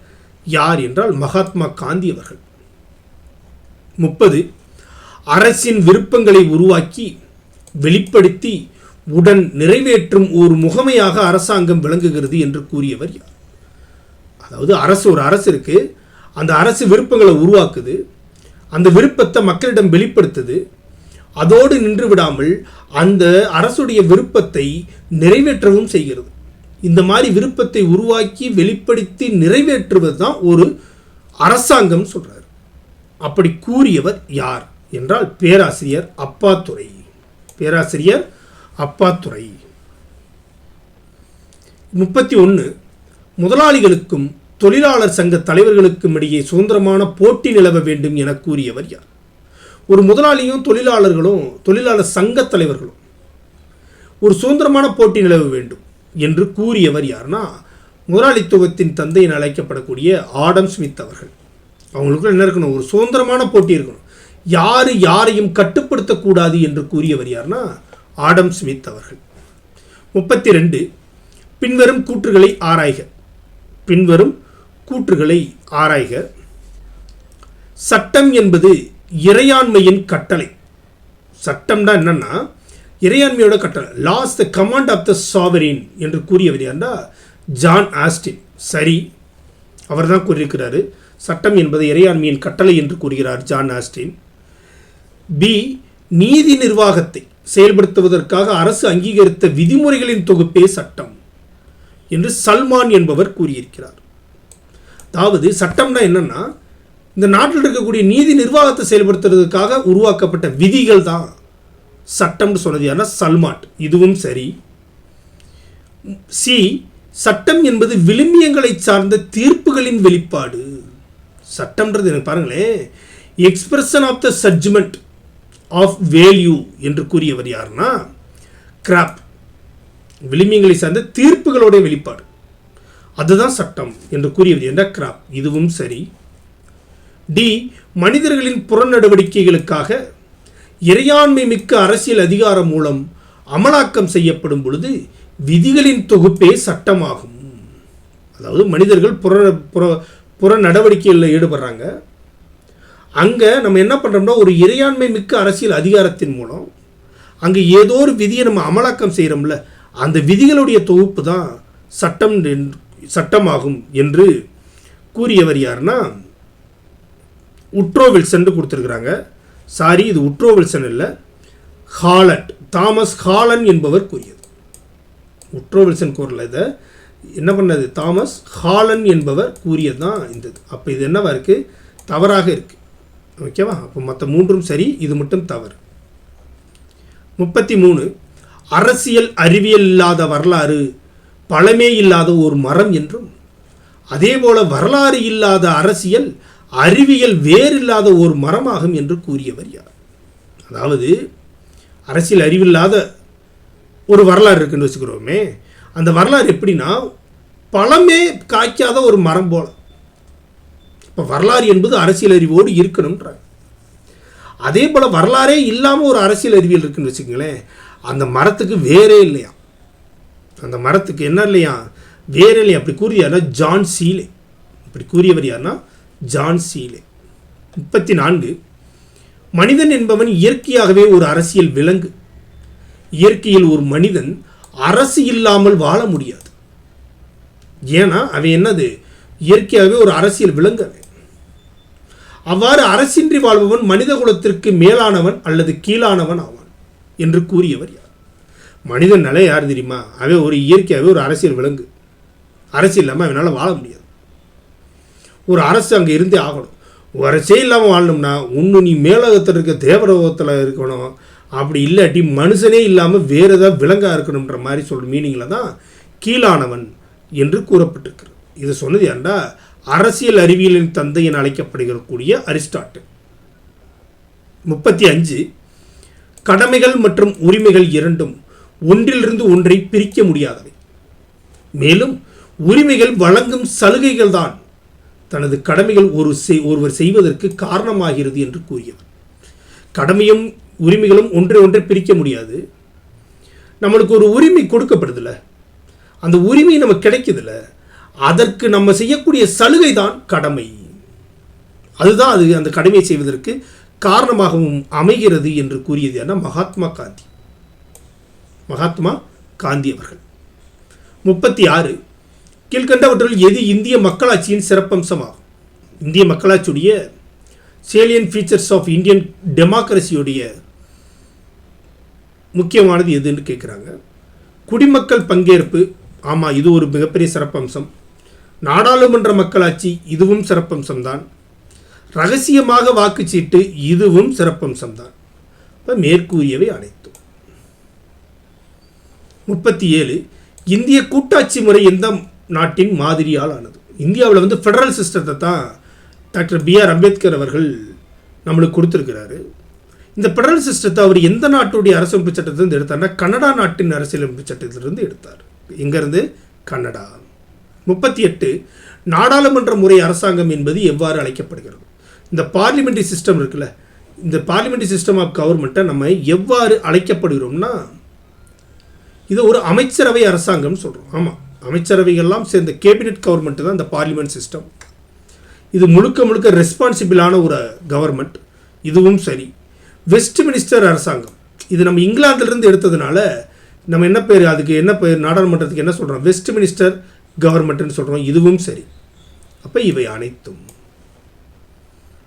யார் என்றால் மகாத்மா காந்தி அவர்கள். 30 அரசின் விருப்பங்களை உருவாக்கி வெளிப்படுத்தி உடன் நிறைவேற்றும் ஒரு முகமையாக அரசாங்கம் விளங்குகிறது என்று கூறியவர் யார்? அதாவது ஒரு அரசு இருக்கு, அந்த அரசு விருப்பங்களை உருவாக்குது, அந்த விருப்பத்தை மக்களிடம் வெளிப்படுத்துது, அதோடு நின்று விடாமல் அந்த அரசுடைய விருப்பத்தை நிறைவேற்றவும் செய்கிறது. இந்த மாதிரி விருப்பத்தை உருவாக்கி வெளிப்படுத்தி நிறைவேற்றுவது தான் ஒரு அரசாங்கம் சொல்றார். அப்படி கூறியவர் யார் என்றால் பேராசிரியர் அப்பாத்துரை. பேராசிரியர் அப்பாத்துரை. 31 முதலாளிகளுக்கும் தொழிலாளர் சங்க தலைவர்களுக்கும் இடையே சுதந்திரமான போட்டி நிலவ வேண்டும் என கூறியவர் யார்? ஒரு முதலாளியும் தொழிலாளர்களும், தொழிலாளர் சங்க தலைவர்களும் ஒரு சுதந்திரமான போட்டி நிலவ வேண்டும் என்று கூறியவர் யார்னா முதலாளித்துவத்தின் தந்தை என அழைக்கப்படக்கூடிய ஆடம் ஸ்மித் அவர்கள். அவங்களுக்குள்ள என்ன இருக்கணும்? ஒரு சுதந்திரமான போட்டி இருக்கணும். யார் யாரையும் கட்டுப்படுத்தக்கூடாது என்று கூறியவர் யார்னா ஆடம் ஸ்மித் அவர்கள். 32 பின்வரும் கூற்றுகளை ஆராய்க. பின்வரும் கூற்றுகளை ஆராய்க. சட்டம் என்பது இறையாண்மையின் கட்டளை. சட்டம்னா என்னன்னா இறையாண்மையோட கட்டளை. Laws the command of the sovereign என்று கூறியவர் யார்னா ஜான் ஆஸ்டின். சரி, அவர் தான் கூறியிருக்கிறாரு. சட்டம் என்பது இறையாண்மையின் கட்டளை என்று கூறுகிறார் ஜான் ஆஸ்டின். பி, நீதி நிர்வாகத்தை செயல்படுத்துவதற்காக அரசு அங்கீகரித்த விதிமுறைகளின் தொகுப்பே சட்டம் என்று சல்மான் என்பவர் கூறியிருக்கிறார். அதாவது சட்டம்னா என்னன்னா இந்த நாட்டில் இருக்கக்கூடிய நீதி நிர்வாகத்தை செயல்படுத்துறதுக்காக உருவாக்கப்பட்ட விதிகள் தான் சட்டம்னு சொன்னது யாருன்னா சல்மான். இதுவும் சரி. சி, சட்டம் என்பது விழுமியங்களை சார்ந்த தீர்ப்புகளின் வெளிப்பாடு. சட்டம்ன்றது எனக்கு பாருங்களேன், expression of the judgement of value என்று கூறியவர் யாருன்னா கிராப். விழுமியங்களை சார்ந்த தீர்ப்புகளோட வெளிப்பாடு, அதுதான் சட்டம் என்று கூறியவர் என்ற கிராப். இதுவும் சரி. டி, மனிதர்களின் புறநடவடிக்கைகளுக்காக இறையாண்மை மிக்க அரசியல் அதிகாரம் மூலம் அமலாக்கம் செய்யப்படும் பொழுது விதிகளின் தொகுப்பே சட்டமாகும். அதாவது மனிதர்கள் புற நடவடிக்கைகளில் ஈடுபடுறாங்க. அங்கே நம்ம என்ன பண்ணுறோம்னா ஒரு இறையாண்மை மிக்க அரசியல் அதிகாரத்தின் மூலம் அங்கே ஏதோ ஒரு விதியை நம்ம அமலாக்கம் செய்கிறோம்ல, அந்த விதிகளுடைய தொகுப்பு தான் சட்டமாகும் என்று கூறியவர் யாருன்னா உட்ரோ வில்சன் கொடுத்துருக்குறாங்க. சாரி, இது உட்ரோ வில்சன் இல்லை, ஹாலண்ட், தாமஸ் ஹாலண்ட் என்பவர் கூறியது. உட்ரோ வில்சன் கூறல, இதை என்ன பண்ணது தாமஸ் ஹாலண்ட் என்பவர் கூறியது தான் இந்த. அப்போ இது என்னவா இருக்குது? தவறாக இருக்குது. ஓகேவா? அப்போ மற்ற மூன்றும் சரி, இது மட்டும் தவறு. 33 அரசியல் அறிவியல் இல்லாத வரலாறு பழமே இல்லாத ஒரு மரம் என்றும், அதேபோல வரலாறு இல்லாத அரசியல் அறிவியல் வேறில்லாத ஒரு மரமாகும் என்று கூறியவர் யார்? அதாவது அரசியல் அறிவில்லாத ஒரு வரலாறு இருக்குன்னு வச்சுக்கிறோமே, அந்த வரலாறு எப்படின்னா பழமே காய்க்காத ஒரு மரம் போல. இப்போ வரலாறு என்பது அரசியல் அறிவோடு இருக்கணும்ன்றாங்க. அதே போல் வரலாறே இல்லாமல் ஒரு அரசியல் அறிவியல் இருக்குன்னு வச்சுக்கோங்களேன், அந்த மரத்துக்கு வேறே இல்லையா, அந்த மரத்துக்கு என்ன இல்லையா, வேறே இல்லையா. அப்படி கூறியாருன்னா ஜான் சீலே. இப்படி கூறியவர் யாருன்னா ஜான் சீலே. 34 மனிதன் என்பவன் இயற்கையாகவே ஒரு அரசியல் விலங்கு. இயற்கையில் ஒரு மனிதன் அரசு இல்லாமல் வாழ முடியாது. ஏன்னா அவன் என்னது, இயற்கையாகவே ஒரு அரசியல் விலங்கு. அவ்வாறு அரசின்றி வாழ்பவன் மனித குலத்திற்கு மேலானவன் அல்லது கீழானவன் ஆவான் என்று கூறியவர் யார்? மனிதன் நிலை யார் தெரியுமா? அவன் ஒரு இயற்கையாகவே ஒரு அரசியல் விலங்கு. அரசியல் இல்லாமல் அவனால் வாழ முடியாது. ஒரு அரசு அங்கே இருந்தே ஆகணும். ஒரு அரசே இல்லாமல் வாழணும்னா ஒன்று நீ மேலகத்தில் இருக்க தேவலோகத்தில் இருக்கணும், அப்படி இல்லாட்டி மனுஷனே இல்லாமல் வேறு ஏதாவது விலங்காக இருக்கணுன்ற மாதிரி சொல்கிற மீனிங்கில் தான் கீழானவன் என்று கூறப்பட்டிருக்கிறது. இதை சொன்னது ஏன்டா அரசியல் அறிவியலின் தந்தை என அழைக்கப்படுகிறக்கூடிய அரிஸ்டாட்டில். 35 கடமைகள் மற்றும் உரிமைகள் இரண்டும் ஒன்றிலிருந்து ஒன்றை பிரிக்க முடியாதவை. மேலும் உரிமைகள் வழங்கும் சலுகைகள் தான் தனது கடமைகள் ஒருவர் செய்வதற்கு காரணமாகிறது என்று கூறியவர். கடமையும் உரிமைகளும் ஒன்றை ஒன்றை பிரிக்க முடியாது. நம்மளுக்கு ஒரு உரிமை கொடுக்கப்படுதில்ல, அந்த உரிமை நமக்கு கிடைக்குதில்ல, அதற்கு நம்ம செய்யக்கூடிய சலுகை தான் கடமை. அதுதான் அது அந்த கடமையை செய்வதற்கு காரணமாகவும் அமைகிறது என்று கூறியது என்ன? மகாத்மா காந்தி அவர்கள். 36 கீழ்கண்டவற்றில் எது இந்திய மக்களாட்சியின் சிறப்பம்சமாகும்? இந்திய மக்களாட்சியுடைய சேலியன் ஃபீச்சர்ஸ் ஆஃப் இந்தியன் டெமோக்ரஸியுடைய முக்கியமானது எதுன்னு கேட்குறாங்க. குடிமக்கள் பங்கேற்பு, ஆமாம், இது ஒரு மிகப்பெரிய சிறப்பம்சம். நாடாளுமன்ற மக்களாட்சி, இதுவும் சிறப்பம்சம்தான். ரகசியமாக வாக்குச்சீட்டு, இதுவும் சிறப்பம்சம்தான். இப்போ மேற்கூறியவை அனைத்தும். 37 இந்திய கூட்டாட்சி முறை எந்த நாட்டின் மாதிரியால் ஆனது? இந்தியாவில் ஃபெடரல் சிஸ்டத்தை தான் டாக்டர் B.R. அம்பேத்கர் அவர்கள் நம்மளுக்கு கொடுத்துருக்கிறாரு. இந்த ஃபெடரல் சிஸ்டத்தை அவர் எந்த நாட்டுடைய அரசமைப்பு சட்டத்திலிருந்து எடுத்தார்னா கனடா நாட்டின் அரசியலமைப்பு சட்டத்திலிருந்து எடுத்தார். எங்கேருந்து? கனடா. 38 நாடாளுமன்ற முறை அரசாங்கம் என்பது எவ்வாறு அழைக்கப்படுகிறது? இந்த பார்லிமெண்ட்ரி சிஸ்டம் இருக்குல்ல, இந்த பார்லிமெண்ட்ரி சிஸ்டம் ஆஃப் கவர்மெண்ட்டை நம்ம எவ்வாறு அழைக்கப்படுகிறோம்னா, இது ஒரு அமைச்சரவை அரசாங்கம் சொல்கிறோம். ஆமாம், அமைச்சரவைகள்லாம் சேர்ந்த கேபினெட் கவர்மெண்ட் தான் இந்த பார்லிமெண்ட் சிஸ்டம். இது முழுக்க முழுக்க ரெஸ்பான்சிபிளான ஒரு கவர்மெண்ட். இதுவும் சரி. வெஸ்ட் மினிஸ்டர் அரசாங்கம், இது நம்ம இங்கிலாந்திலிருந்து எடுத்ததுனால நம்ம என்ன பேர், அதுக்கு என்ன பேர், நாடாளுமன்றத்துக்கு என்ன சொல்கிறோம், வெஸ்ட் மினிஸ்டர் கவர்மெண்ட்னு சொல்கிறோம். இதுவும் சரி. அப்போ இவை அனைத்தும்.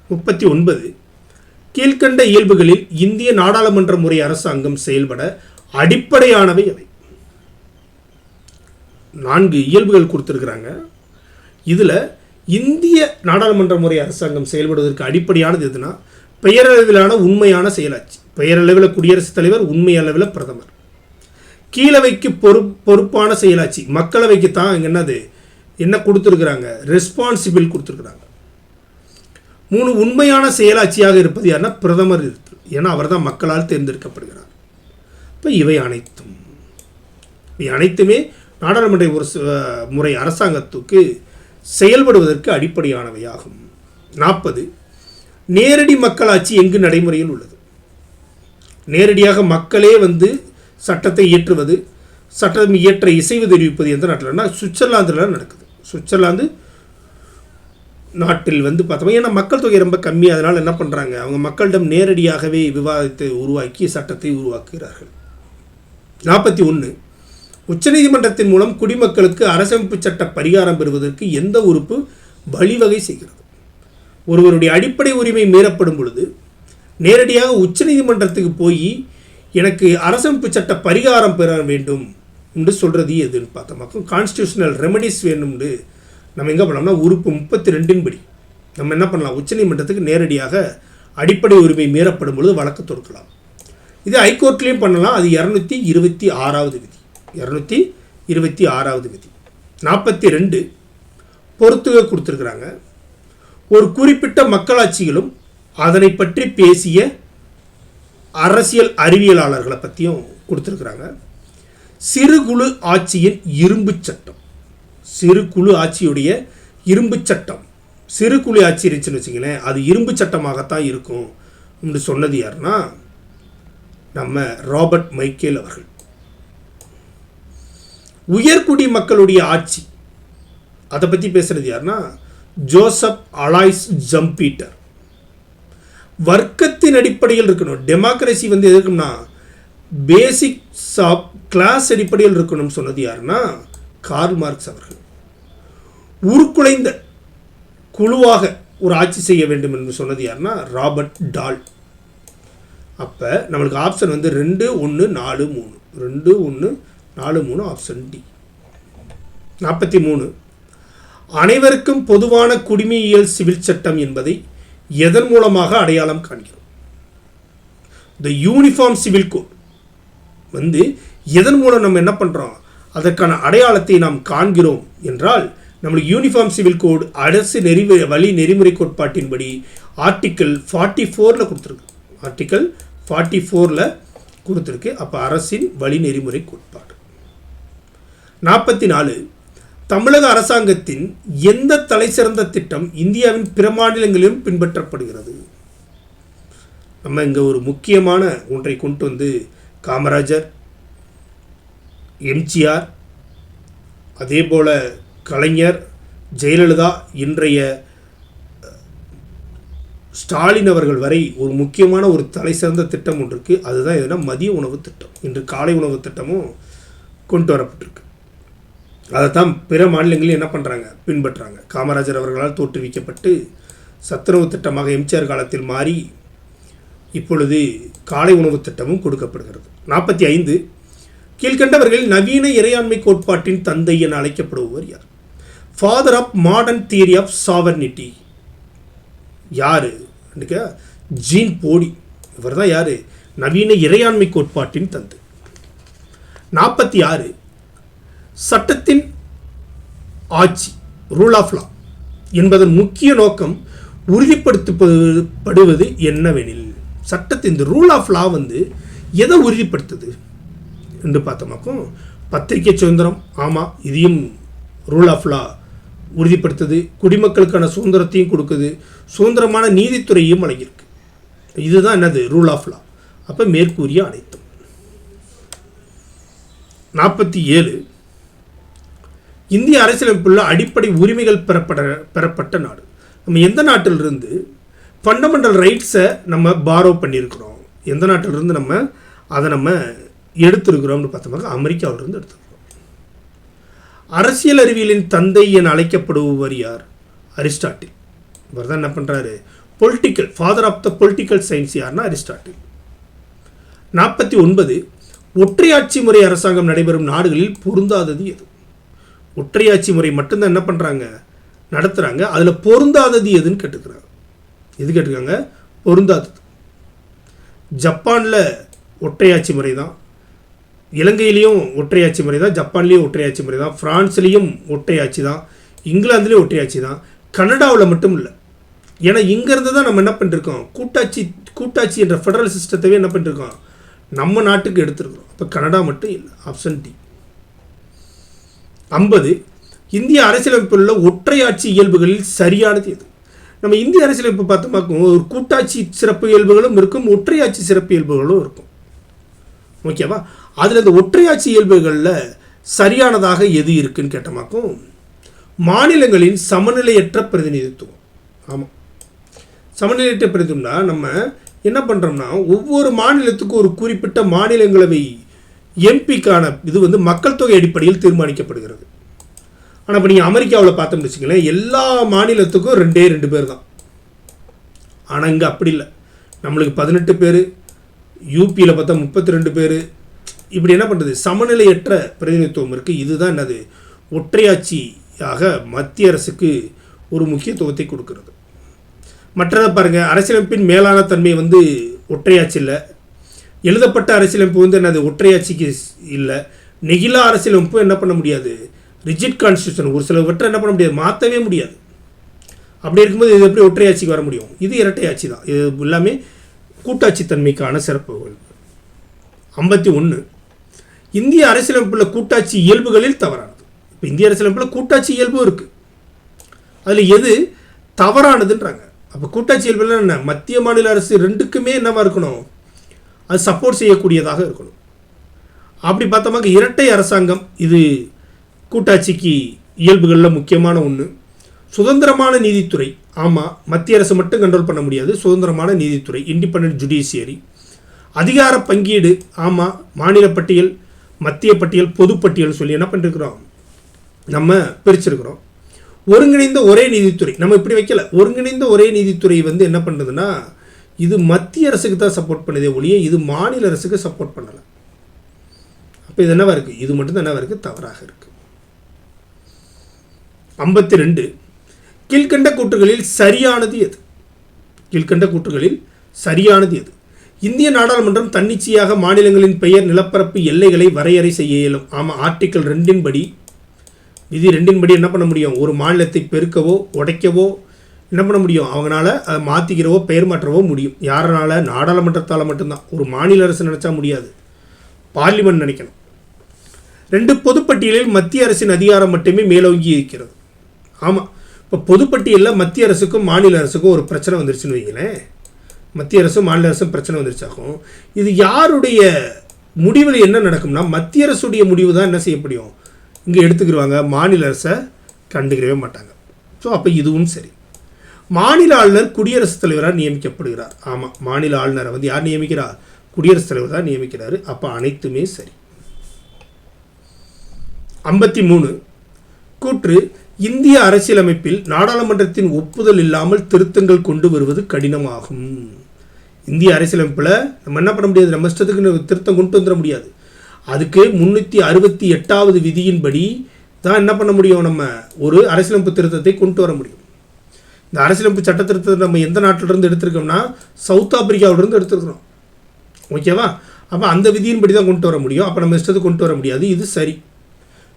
39 கீழ்கண்ட இயல்புகளில் இந்திய நாடாளுமன்ற முறை அரசாங்கம் செயல்பட அடிப்படையானவை அவை. 4 இயல்புகள் கொடுத்துருக்குறாங்க. இதில் இந்திய நாடாளுமன்ற முறை அரசாங்கம் செயல்படுவதற்கு அடிப்படையானது எதுனா, பெயரளவிலான உண்மையான செயலாட்சி. பெயரளவில் குடியரசுத் தலைவர், உண்மை அளவில் பிரதமர். கீழவைக்கு பொறுப்பான செயலாட்சி. மக்களவைக்கு தான் இங்கே என்னது என்ன கொடுத்துருக்குறாங்க, ரெஸ்பான்சிபிள் கொடுத்துருக்குறாங்க. 3 உண்மையான செயலாட்சியாக இருப்பது யாருன்னா பிரதமர் இருக்கு. ஏன்னா அவர் தான் மக்களால் தேர்ந்தெடுக்கப்படுகிறார். இப்போ இவை அனைத்துமே நாடாளுமன்ற முறை அரசாங்கத்துக்கு செயல்படுவதற்கு அடிப்படையானவையாகும். 40 நேரடி மக்களாட்சி எங்கு நடைமுறையில் உள்ளது? நேரடியாக மக்களே வந்து சட்டத்தை இயற்றுவது, சட்டம் இயற்ற இசைவு தெரிவிப்பது எந்த நாட்டில்னா சுவிட்சர்லாந்தில் நடக்குது. சுவிட்சர்லாந்து நாட்டில் வந்து பார்த்தோம். ஏன்னா மக்கள் தொகை ரொம்ப கம்மி, அதனால் என்ன பண்ணுறாங்க, அவங்க மக்களிடம் நேரடியாகவே விவாதத்தை உருவாக்கி சட்டத்தை உருவாக்குகிறார்கள். 41 உச்சநீதிமன்றத்தின் மூலம் குடிமக்களுக்கு அரசமைப்பு சட்ட பரிகாரம் பெறுவதற்கு எந்த உறுப்பு வழிவகை செய்கிறது? ஒருவருடைய அடிப்படை உரிமை மீறப்படும் பொழுது நேரடியாக உச்சநீதிமன்றத்துக்கு போய் எனக்கு அரசமைப்பு சட்ட பரிகாரம் பெற வேண்டும் என்று சொல்கிறது எதுன்னு பார்த்தோம். கான்ஸ்டியூஷனல் ரெமடிஸ் வேணும்னு நம்ம எங்கே பண்ணலாம்னா உறுப்பு 32 படி நம்ம என்ன பண்ணலாம், உச்சநீதிமன்றத்துக்கு நேரடியாக அடிப்படை உரிமை மீறப்படும் பொழுது வழக்கு தொடுக்கலாம். இது ஹைகோர்ட்லேயும் பண்ணலாம். அது 226வது விதி. 226வது விதி. 42 பொறுத்துக கொடுத்துருக்குறாங்க. ஒரு குறிப்பிட்ட மக்களாட்சிகளும் அதனை பற்றி பேசிய அரசியல் அறிவியலாளர்களை பற்றியும் கொடுத்துருக்குறாங்க. சிறுகுழு ஆட்சியின் இரும்பு சட்டம். சிறுகுழு ஆட்சியுடைய இரும்பு சட்டம். சிறுகுழு ஆட்சி இருந்துச்சுன்னு வச்சுங்களேன், அது இரும்பு சட்டமாகத்தான் இருக்கும் என்று சொன்னது யாருன்னா நம்ம ராபர்ட் மைக்கேல் அவர்கள். உயர்குடி மக்களுடைய ஆட்சி அதை பற்றி பேசுகிறது யாருன்னா ஜோசப் அலாய்ஸ் ஜம்பீட்டர். வர்க்கத்தின் அடிப்படையில் இருக்கணும். டெமோக்ரஸி வந்து எதுக்குன்னா பேசிக்ஸ் ஆஃப் கிளாஸ் அடிப்படையில் இருக்கணும்னு சொன்னது யாருன்னா கார்ல் மார்க்ஸ் அவர்கள். உருக்குலைந்த குழுவாக ஒரு ஆட்சி செய்ய வேண்டும் என்று சொன்னது யாருன்னா ராபர்ட் டால். அப்போ நம்மளுக்கு ஆப்ஷன் வந்து 2, 1, 4, 3. 2, 1, 4, 3 ஆப்ஷன் டி. 43 அனைவருக்கும் பொதுவான குடிமையியல் சிவில் சட்டம் என்பதை எதன் மூலமாக அடையாளம் காண்கிறோம்? த யூனிஃபார்ம் சிவில் கோட் வந்து எதன் மூலம் நம்ம என்ன பண்ணுறோம், அதற்கான அடையாளத்தை நாம் காண்கிறோம் என்றால் நம்மளுக்கு யூனிஃபார்ம் சிவில் கோட் அரசு வழி நெறிமுறை கோட்பாட்டின்படி ஆர்டிக்கல் 44 கொடுத்துருக்கு. ஆர்டிக்கல் 44 கொடுத்துருக்கு. அப்போ அரசின் வழி நெறிமுறை கோட்பாடு. 44 தமிழக அரசாங்கத்தின் எந்த தலை சிறந்த திட்டம் இந்தியாவின் பிற மாநிலங்களிலும் பின்பற்றப்படுகிறது? நம்ம இங்கே ஒரு முக்கியமான ஒன்றை கொண்டு வந்து காமராஜர், எம்ஜிஆர், அதே போல் கலைஞர், ஜெயலலிதா, இன்றைய ஸ்டாலின் அவர்கள் வரை ஒரு முக்கியமான ஒரு தலை சிறந்த திட்டம் ஒன்று இருக்குது. அதுதான் எதுனா மதிய உணவு திட்டம். இன்று காலை உணவு திட்டமும் கொண்டு வரப்பட்டிருக்கு. அதை தான் பிற மாநிலங்களில் என்ன பண்ணுறாங்க, பின்பற்றுறாங்க. காமராஜர் அவர்களால் தோற்றுவிக்கப்பட்டு சத்துணவு திட்டமாக எம்ஜிஆர் காலத்தில் மாறி இப்பொழுது காலை உணவு திட்டமும் கொடுக்கப்படுகிறது. 45 கீழ்கண்டவர்களில் நவீன இறையாண்மை கோட்பாட்டின் தந்தை என அழைக்கப்படுபவர் யார்? Father of modern theory of sovereignty யார்? Jean Bodin. இவர் தான் யார்? நவீன இறையாண்மை கோட்பாட்டின் தந்தை. 46 சட்டத்தின் ஆட்சி, ரூல் ஆஃப் லா என்பதன் முக்கிய நோக்கம் உறுதிப்படுத்தப்படுவது என்னவெனில், சட்டத்தின் இந்த ரூல் ஆஃப் லா வந்து எதை உறுதிப்படுத்துது என்று பார்த்தோமாக்கும் பத்திரிகை சுதந்திரம். ஆமாம், இதையும் ரூல் ஆஃப் லா உறுதிப்படுத்துது, குடிமக்களுக்கான சுதந்திரத்தையும் கொடுக்குது, சுதந்திரமான நீதித்துறையும் வழங்கியிருக்கு. இதுதான் என்னது ரூல் ஆஃப் லா. அப்போ மேற்கூறிய அனைத்தும். 47 இந்திய அரசியலமைப்புள்ள அடிப்படை உரிமைகள் பெறப்பட்ட நாடு. நம்ம எந்த நாட்டிலிருந்து ஃபண்டமெண்டல் ரைட்ஸை நம்ம பாரோ பண்ணியிருக்கிறோம், எந்த நாட்டிலிருந்து நம்ம எடுத்திருக்கிறோம்னு பார்த்தோம்னா அமெரிக்காவிலிருந்து எடுத்துருக்கிறோம். அரசியல் அறிவியலின் தந்தை என அழைக்கப்படுபவர் யார்? அரிஸ்டாட்டில். இவர் தான் என்ன பண்ணுறாரு, political father of the political science யார்னா அரிஸ்டாட்டில். 49 ஒற்றையாட்சி முறை அரசாங்கம் நடைபெறும் நாடுகளில் பொருந்தாதது எது? ஒற்றையாட்சி முறை மட்டும்தான் என்ன பண்ணுறாங்க, நடத்துகிறாங்க. அதில் பொருந்தாதது எதுன்னு கேட்டுக்கிறாங்க. எது கேட்டுக்காங்க? பொருந்தாதது. ஜப்பானில் ஒற்றையாட்சி முறை தான், இலங்கையிலையும் ஒற்றையாட்சி முறை தான், ஜப்பான்லேயும் ஒற்றையாட்சி முறை தான், ஃப்ரான்ஸ்லேயும் ஒற்றையாட்சி தான், இங்கிலாந்துலேயும் ஒற்றையாட்சி தான், கனடாவில் மட்டும் இல்லை. ஏன்னா இங்கேருந்து தான் நம்ம என்ன பண்ணிருக்கோம், கூட்டாட்சி என்ற ஃபெடரல் சிஸ்டத்தையே என்ன பண்ணிருக்கோம் நம்ம நாட்டுக்கு எடுத்துருக்கிறோம். அப்போ கனடா மட்டும் இல்லை. Option D. 50 இந்திய அரசியலமைப்பில் உள்ள ஒற்றையாட்சி இயல்புகளில் சரியானது எது? நம்ம இந்திய அரசியலமைப்பு பார்த்தோம்னாக்கும் ஒரு கூட்டாட்சி சிறப்பு இயல்புகளும் இருக்கும், ஒற்றையாட்சி சிறப்பு இயல்புகளும் இருக்கும். ஓகேவா? அதில் இந்த ஒற்றையாட்சி இயல்புகளில் சரியானதாக எது இருக்குன்னு கேட்டோமாக்கும் மாநிலங்களின் சமநிலையற்ற பிரதிநிதித்துவம். ஆமாம், சமநிலையற்ற பிரதிநிதித்துவம்னா நம்ம என்ன பண்ணுறோம்னா ஒவ்வொரு மாநிலத்துக்கும் ஒரு குறிப்பிட்ட மாநிலங்களவை எம்பிக்கான இது மக்கள் தொகை அடிப்படையில் தீர்மானிக்கப்படுகிறது. ஆனால் இப்போ நீங்கள் அமெரிக்காவில் பார்த்தோம்னு வச்சுக்கங்களேன், எல்லா மாநிலத்துக்கும் 2 பேர் தான். ஆனால் இங்கே அப்படி இல்லை. நம்மளுக்கு 18 பேர், யூபியில் பார்த்தா 32 பேர். இப்படி என்ன பண்ணுறது, சமநிலையற்ற பிரதிநிதித்துவம் இருக்குது. இதுதான் என்னது, ஒற்றையாட்சியாக மத்திய அரசுக்கு ஒரு முக்கியத்துவத்தை கொடுக்கிறது. மற்றதை பாருங்கள், அரசியலமைப்பின் மேலான தன்மை ஒற்றையாட்சி இல்லை. எழுதப்பட்ட அரசியலமைப்பு என்னது, ஒற்றையாட்சிக்கு இல்லை. நெகிழா அரசியலமைப்பு என்ன பண்ண முடியாது, ரிஜிட் கான்ஸ்டியூஷன், ஒரு சிலவற்றை என்ன பண்ண முடியாது, மாற்றவே முடியாது. அப்படி இருக்கும்போது இது எப்படி ஒற்றையாட்சிக்கு வர முடியும்? இது இரட்டையாட்சி தான். இது எல்லாமே கூட்டாட்சி தன்மைக்கான சிறப்புகள். 51 இந்திய அரசியலமைப்பில் கூட்டாட்சி இயல்புகளில் தவறானது. இப்போ இந்திய அரசியலமைப்பில் கூட்டாட்சி இயல்பும் இருக்குது, அதில் எது தவறானதுன்றாங்க. அப்போ கூட்டாட்சி இயல்புல என்ன, மத்திய மாநில அரசு ரெண்டுக்குமே என்னவா இருக்கணும், அது சப்போர்ட் செய்யக்கூடியதாக இருக்கணும். அப்படி பார்த்தோம்னா இரட்டை அரசாங்கம் இது கூட்டாட்சிக்கு இயல்புகளில் முக்கியமான ஒன்று. சுதந்திரமான நீதித்துறை, ஆமாம், மத்திய அரசு மட்டும் கண்ட்ரோல் பண்ண முடியாது. சுதந்திரமான நீதித்துறை, இண்டிபெண்டன்ட் ஜுடிஷியரி. அதிகார பங்கீடு, ஆமாம், மாநில பட்டியல், மத்திய பட்டியல், பொதுப்பட்டியல் சொல்லி என்ன பண்ணிருக்கிறோம், நம்ம பிரிச்சிருக்கிறோம். ஒருங்கிணைந்த ஒரே நீதித்துறை நம்ம இப்படி வைக்கல. ஒருங்கிணைந்த ஒரே நீதித்துறை என்ன பண்ணுறதுன்னா இது மத்திய அரசுக்கு தான் சப்போர்ட் பண்ணுதே ஒழிய இது மாநில அரசுக்கு சப்போர்ட் பண்ணலை. அப்போ இது என்னவா இருக்குது, இது மட்டும் தான் என்னவா இருக்குது, தவறாக இருக்குது. 52 கீழ்கண்ட கூற்றுகளில் சரியானது எது? கீழ்கண்ட கூற்றுகளில் சரியானது எது? இந்திய நாடாளுமன்றம் தன்னிச்சையாக மாநிலங்களின் பெயர், நிலப்பரப்பு, எல்லைகளை வரையறை செய்ய இயலும். ஆமாம், ஆர்டிக்கல் 2 படி, விதி 2 படி என்ன பண்ண முடியும், ஒரு மாநிலத்தை பெருக்கவோ உடைக்கவோ என்ன பண்ண முடியும், அவங்களால அதை மாற்றிக்கிறவோ பெயர் மாற்றவோ முடியும். யாரனால? நாடாளுமன்றத்தால் மட்டும்தான். ஒரு மாநில அரசு நினச்சா முடியாது, பார்லிமெண்ட் நினைக்கணும். 2 பொதுப்பட்டியலில் மத்திய அரசின் அதிகாரம் மட்டுமே மேலோங்கி இருக்கிறது. ஆமாம், இப்போ பொதுப்பட்டியலில் மத்திய அரசுக்கும் மாநில அரசுக்கும் ஒரு பிரச்சனை வந்துருச்சுன்னு வைங்களேன், மத்திய அரசும் மாநில அரசும் பிரச்சனை வந்துருச்சாகும். இது யாருடைய முடிவில் என்ன நடக்கும்னா மத்திய அரசுடைய முடிவு தான் என்ன செய்யப்படும், இங்கே எடுத்துக்கிடுவாங்க, மாநில அரசை கண்டுக்கிறவே மாட்டாங்க. ஸோ அப்போ இதுவும் சரி. மாநில ஆளுநர் குடியரசுத் தலைவராக நியமிக்கப்படுகிறார். ஆமாம், மாநில ஆளுநரை யார் நியமிக்கிறார், குடியரசுத் தலைவர் தான் நியமிக்கிறாரு. அப்போ அனைத்துமே சரி. 53 கூற்று இந்திய அரசியலமைப்பில் நாடாளுமன்றத்தின் ஒப்புதல் இல்லாமல் திருத்தங்கள் கொண்டு வருவது கடினமாகும். இந்திய அரசியலமைப்பில் நம்ம என்ன பண்ண முடியாது, நம்ம இஷ்டத்துக்கு திருத்தம் கொண்டு வந்துட முடியாது. அதுக்கு 368வது விதியின்படி தான் என்ன பண்ண முடியும், நம்ம ஒரு அரசியலமைப்பு திருத்தத்தை கொண்டு வர முடியும். இந்த அரசியலமைப்பு சட்ட திருத்தத்தை நம்ம எந்த நாட்டிலிருந்து எடுத்திருக்கோம்னா சவுத் ஆப்பிரிக்காவிலிருந்து எடுத்துருக்கிறோம். ஓகேவா? அப்போ அந்த விதியின்படி தான் கொண்டு வர முடியும். அப்போ நம்ம இஷ்டத்துக்கு கொண்டு வர முடியாது. இது சரி.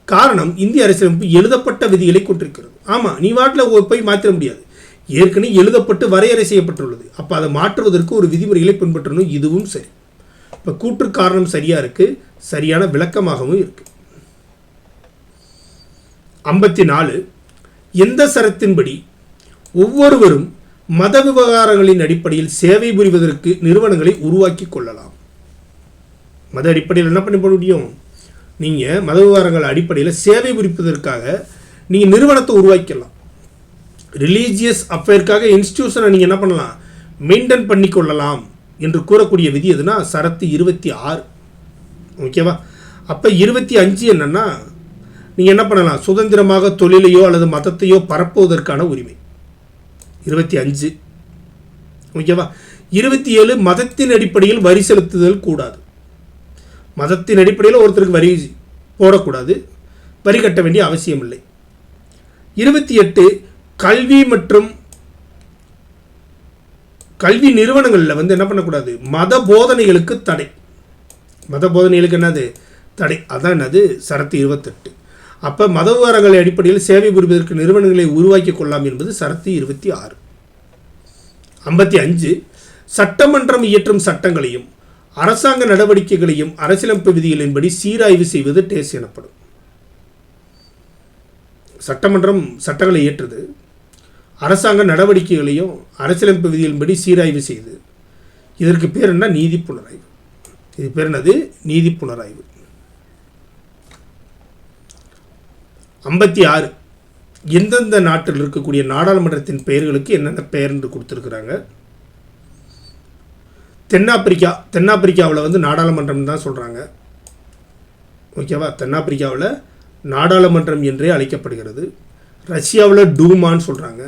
காரணம், இந்திய அரசியலமைப்பு எழுதப்பட்ட விதிகளை கொண்டிருக்கிறது. ஆமாம், நீ வாட்டில் போய் மாற்ற முடியாது, ஏற்கனவே எழுதப்பட்டு வரையறை செய்யப்பட்டுள்ளது. அப்போ அதை மாற்றுவதற்கு ஒரு விதிமுறைகளை பின்பற்றணும். இதுவும் சரி. இப்போ கூற்று காரணம் சரியாக இருக்குது, சரியான விளக்கமாகவும் இருக்குது. 54 எந்த சரத்தின்படி ஒவ்வொருவரும் மத விவகாரங்களின் அடிப்படையில் சேவை புரிவதற்கு நிறுவனங்களை உருவாக்கி கொள்ளலாம்? மத அடிப்படையில் என்ன பண்ண முடியும்? நீங்கள் மத விவகாரங்கள் அடிப்படையில் சேவை புரிப்பதற்காக நீங்கள் நிறுவனத்தை உருவாக்கிக்கலாம். ரிலீஜியஸ் அஃபேருக்காக இன்ஸ்டிடியூஷனை நீங்கள் என்ன பண்ணலாம்? மெயின்டைன் பண்ணி கொள்ளலாம் என்று கூறக்கூடிய விதி எதுனா சரத்து 26. ஓகேவா? அப்போ 25 என்னென்னா, நீங்கள் என்ன பண்ணலாம்? சுதந்திரமாக தொழிலையோ அல்லது மதத்தையோ பரப்புவதற்கான உரிமை. 25. ஓகேவா? 27 மதத்தின் அடிப்படையில் வரி செலுத்துதல் கூடாது. மதத்தின் அடிப்படையில் ஒருத்தருக்கு வரி போடக்கூடாது, வரி கட்ட வேண்டிய அவசியம் இல்லை. 28 கல்வி மற்றும் கல்வி நிறுவனங்களில் வந்து என்ன பண்ணக்கூடாது? மத போதனைகளுக்கு தடை. மத போதனைகளுக்கு என்னது? தடை. அதான் என்னது? சரத்து 28. அப்போ மத விவகாரங்கள் அடிப்படையில் சேவை புரிவதற்கு நிறுவனங்களை உருவாக்கி கொள்ளலாம் என்பது சரத்து 26. 55 சட்டமன்றம் இயற்றும் சட்டங்களையும் அரசாங்க நடவடிக்கைகளையும் அரசியலமைப்பு விதிகளின்படி சீராய்வு செய்வது டேஸ் எனப்படும். சட்டமன்றம் சட்டங்களை இயற்றுது, அரசாங்க நடவடிக்கைகளையும் அரசியலமைப்பு விதிகளின்படி சீராய்வு செய்து. இதற்கு பேர் என்ன? நீதி புனராய்வு. இது பேர் என்னது? நீதி புனராய்வு. 56 எந்தெந்த நாட்டில் இருக்கக்கூடிய நாடாளுமன்றத்தின் பெயர்களுக்கு என்னென்ன பெயர் என்று கொடுத்துருக்குறாங்க? தென்னாப்பிரிக்காவில் வந்து நாடாளுமன்றம் தான் சொல்கிறாங்க. ஓகேவா? தென்னாப்பிரிக்காவில் நாடாளுமன்றம் என்றே அழைக்கப்படுகிறது. ரஷ்யாவில் டூமான்னு சொல்கிறாங்க.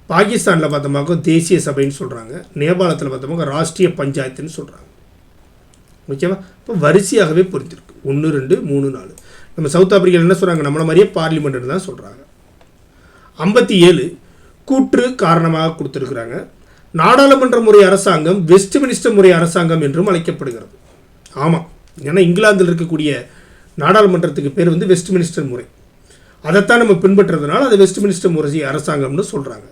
பாகிஸ்தானில் பார்த்தோம்னாக்கா தேசிய சபைன்னு சொல்கிறாங்க. நேபாளத்தில் பார்த்தோம்னா ராஷ்ட்ரிய பஞ்சாயத்துன்னு சொல்கிறாங்க. ஓகேவா? இப்போ வரிசையாகவே பொறுத்திருக்கு. 1 2 3 4. நம்ம சவுத் ஆப்பிரிக்காவில் என்ன சொல்கிறாங்க? நம்மளை மாதிரியே பார்லிமெண்ட்னு தான் சொல்கிறாங்க. 57 கூற்று காரணமாக கொடுத்துருக்குறாங்க. நாடாளுமன்ற முறை அரசாங்கம் வெஸ்ட்மினிஸ்டர் முறை அரசாங்கம் என்றும் அழைக்கப்படுகிறது. ஆமாம், ஏன்னா இங்கிலாந்தில் இருக்கக்கூடிய நாடாளுமன்றத்துக்கு பேர் வந்து வெஸ்ட்மினிஸ்டர் முறை. அதைத்தான் நம்ம பின்பற்றுறதுனால அது வெஸ்ட்மினிஸ்டர் முறை அரசாங்கம்னு சொல்கிறாங்க.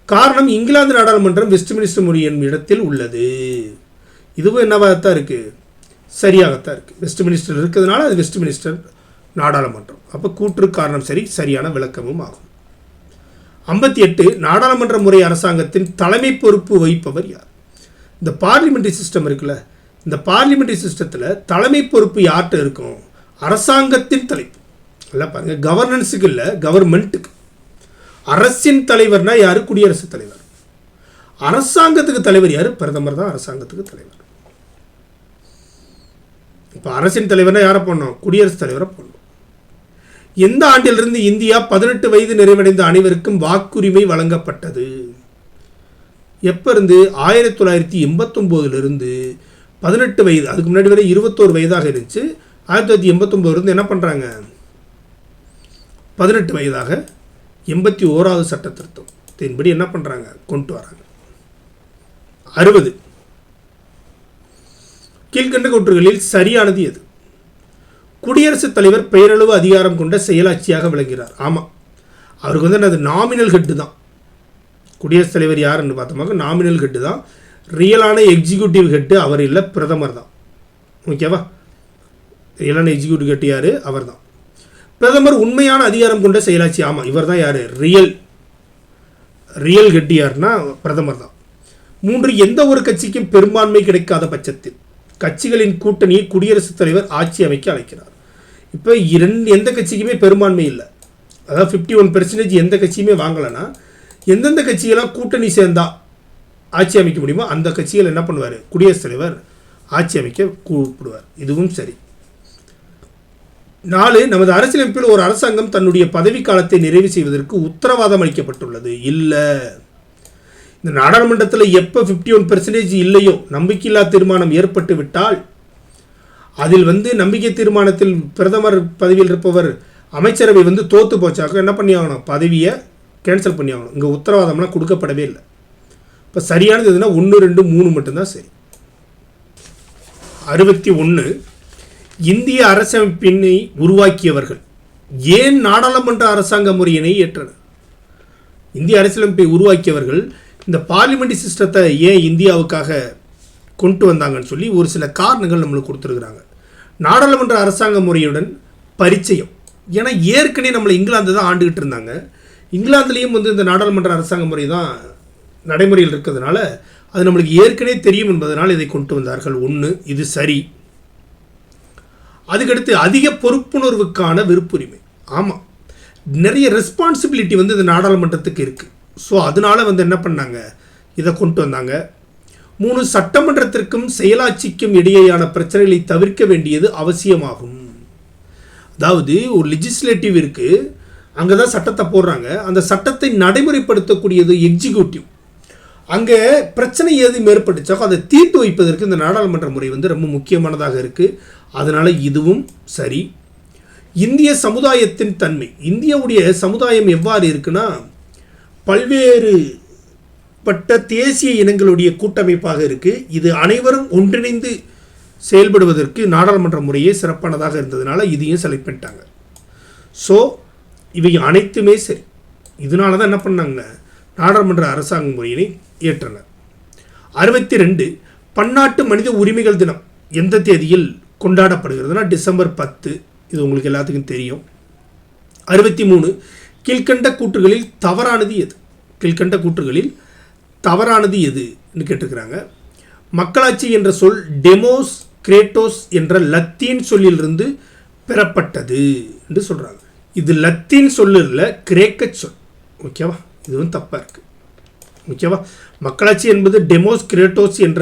காரணம், இங்கிலாந்து நாடாளுமன்றம் வெஸ்ட்மினிஸ்டர் முறை என்னும் இடத்தில் உள்ளது. இதுவும் என்னவாகத்தான் இருக்குது? சரியாகத்தான் இருக்குது. வெஸ்ட்மினிஸ்டர் இருக்கிறதுனால அது வெஸ்ட்மினிஸ்டர் நாடாளுமன்றம். அப்போ கூற்று காரணம் சரி, சரியான விளக்கமும் ஆகும். 58 நாடாளுமன்ற முறை அரசாங்கத்தின் தலைமை பொறுப்பு வகிப்பவர் யார்? இந்த பார்லிமெண்ட்ரி சிஸ்டம் இருக்குல்ல, இந்த பார்லிமெண்ட்ரி சிஸ்டத்தில் தலைமை பொறுப்பு யார்கிட்ட இருக்கும்? அரசாங்கத்தின் தலைப்பு. இல்லை பாருங்க, கவர்னன்ஸுக்கு இல்லை, கவர்மெண்ட்டுக்கு. அரசின் தலைவர்னா யார்? குடியரசுத் தலைவர். அரசாங்கத்துக்கு தலைவர் யார்? பிரதமர் தான் அரசாங்கத்துக்கு தலைவர். இப்போ அரசின் தலைவர்னா யாரை போடணும்? குடியரசுத் தலைவரை போடணும். எந்த ஆண்டிலிருந்து இந்தியா 18 வயது நிறைவடைந்த அனைவருக்கும் வாக்குரிமை வழங்கப்பட்டது? எப்போ இருந்து? 1989 18 வயது. அதுக்கு முன்னாடி வரை 21 வயதாக இருந்துச்சு. 1989 என்ன பண்ணுறாங்க? 18 வயதாக 81வது சட்ட திருத்தத்தின்படி என்ன பண்ணுறாங்க? கொண்டு வராங்க. 60 கீழ்கண்ட கூற்றுகளில் சரியானது எது? குடியரசுத் தலைவர் பெயரளவு அதிகாரம் கொண்ட செயலாட்சியாக விளங்குகிறார். ஆமாம், அவருக்கு வந்து அது நாமினல் ஹெட்டு தான். குடியரசுத் தலைவர் யாருன்னு பார்த்தோம்னா நாமினல் ஹெட்டு தான். ரியலான எக்ஸிக்யூட்டிவ் ஹெட்டு அவர் இல்லை, பிரதமர் தான். ஓகேவா? ரியலான எக்ஸிக்யூட்டிவ் ஹெட் யார்? அவர் தான். பிரதமர் உண்மையான அதிகாரம் கொண்ட செயலாட்சி. ஆமாம், இவர் தான் யார்? ரியல் ஹெட் யாருன்னா பிரதமர் தான். 3 எந்த ஒரு கட்சிக்கும் பெரும்பான்மை கிடைக்காத பட்சத்தில் கட்சிகளின் கூட்டணியை குடியரசுத் தலைவர் ஆட்சி அமைக்க அழைக்கிறார். இப்போ எந்த கட்சிக்குமே பெரும்பான்மை இல்லை, அதாவது 51% எந்த கட்சியுமே வாங்கலைன்னா எந்தெந்த கட்சிகளாம் கூட்டணி சேர்ந்தா ஆட்சி அமைக்க முடியுமோ அந்த கட்சிகள் என்ன பண்ணுவார்? குடியரசுத் தலைவர் ஆட்சி அமைக்க கூப்பிடுவார். இதுவும் சரி. 4 நமது அரசியலமைப்பில் ஒரு அரசாங்கம் தன்னுடைய பதவிக்காலத்தை நிறைவு செய்வதற்கு உத்தரவாதம் அளிக்கப்பட்டுள்ளது. இல்லை, இந்த நாடாளுமன்றத்தில் எப்போ 51% இல்லையோ, நம்பிக்கையில்லா தீர்மானம் ஏற்பட்டு விட்டால் அதில் வந்து நம்பிக்கை தீர்மானத்தில் பிரதமர் பதவியில் இருப்பவர் அமைச்சரவை வந்து தோற்று போச்சாக்க என்ன பண்ணி ஆகணும்? பதவியை கேன்சல் பண்ணி ஆகணும். இங்கே உத்தரவாதம்லாம் கொடுக்கப்படவே இல்லை. இப்போ சரியானது எதுனா 1 2 3 மட்டும்தான் சரி. 61 இந்திய அரசமைப்பினை உருவாக்கியவர்கள் ஏன் நாடாளுமன்ற அரசாங்க முறையினை ஏற்றனர்? இந்திய அரசியலமைப்பை உருவாக்கியவர்கள் இந்த பார்லிமெண்ட்ரி சிஸ்டத்தை ஏன் இந்தியாவுக்காக கொண்டு வந்தாங்கன்னு சொல்லி ஒரு சில காரணங்கள் நம்மளுக்கு கொடுத்துருக்குறாங்க. நாடாளுமன்ற அரசாங்க முறையுடன் பரிச்சயம், ஏன்னா ஏற்கனவே நம்மளை இங்கிலாந்து தான் ஆண்டுகிட்டு இருந்தாங்க. இங்கிலாந்துலேயும் வந்து இந்த நாடாளுமன்ற அரசாங்க முறை தான் நடைமுறையில் இருக்கிறதுனால அது நம்மளுக்கு ஏற்கனவே தெரியும் என்பதனால் இதை கொண்டு வந்தார்கள். ஒன்று, இது சரி. அதுக்கடுத்து அதிக பொறுப்புணர்வுக்கான விருப்புரிமை. ஆமாம், நிறைய ரெஸ்பான்சிபிலிட்டி வந்து இந்த நாடாளுமன்றத்துக்கு இருக்குது. ஸோ அதனால் வந்து என்ன பண்ணாங்க, இதை கொண்டு வந்தாங்க. 3, சட்டமன்றத்திற்கும் செயலாட்சிக்கும் இடையேயான பிரச்சனைகளை தவிர்க்க வேண்டியது அவசியமாகும். அதாவது ஒரு லெஜிஸ்லேட்டிவ் இருக்குது, அங்கே தான் சட்டத்தை போடுறாங்க. அந்த சட்டத்தை நடைமுறைப்படுத்தக்கூடியது எக்ஸிக்யூட்டிவ். அங்கே பிரச்சனை ஏதும் ஏற்பட்டுச்சாக்கோ அதை தீர்த்து வைப்பதற்கு இந்த நாடாளுமன்ற முறை வந்து ரொம்ப முக்கியமானதாக இருக்குது. அதனால் இதுவும் சரி. இந்திய சமுதாயத்தின் தன்மை. இந்தியாவுடைய சமுதாயம் எவ்வாறு இருக்குன்னா, பல்வேறு பட்ட தேசிய இனங்களுடைய கூட்டமைப்பாக இருக்குது. இது அனைவரும் ஒன்றிணைந்து செயல்படுவதற்கு நாடாளுமன்ற முறையே சிறப்பானதாக இருந்ததுனால இதையும் செலக்ட் பண்ணிட்டாங்க. ஸோ இவை அனைத்துமே சரி. இதனால தான் என்ன பண்ணாங்க, நாடாளுமன்ற அரசாங்க முறையினை ஏற்றனர். 62, பன்னாட்டு மனித உரிமைகள் தினம் எந்த தேதியில் கொண்டாடப்படுகிறதுனா டிசம்பர் 10. இது உங்களுக்கு எல்லாத்துக்கும் தெரியும். 63, கீழ்கண்ட கூற்றுகளில் தவறானது எது? கீழ்கண்ட கூற்றுகளில் தவறானது எதுன்னு கேட்டிருக்கிறாங்க. மக்களாட்சி என்ற சொல் டெமோஸ் கிரேட்டோஸ் என்ற லத்தீன் சொல்லிலிருந்து பெறப்பட்டது என்று சொல்கிறாங்க. இது லத்தீன் சொல்லில் கிரேக்க சொல். ஓகேவா, இதுவும் தப்பாக இருக்குது. ஓகேவா, மக்களாட்சி என்பது டெமோஸ் கிரேட்டோஸ் என்ற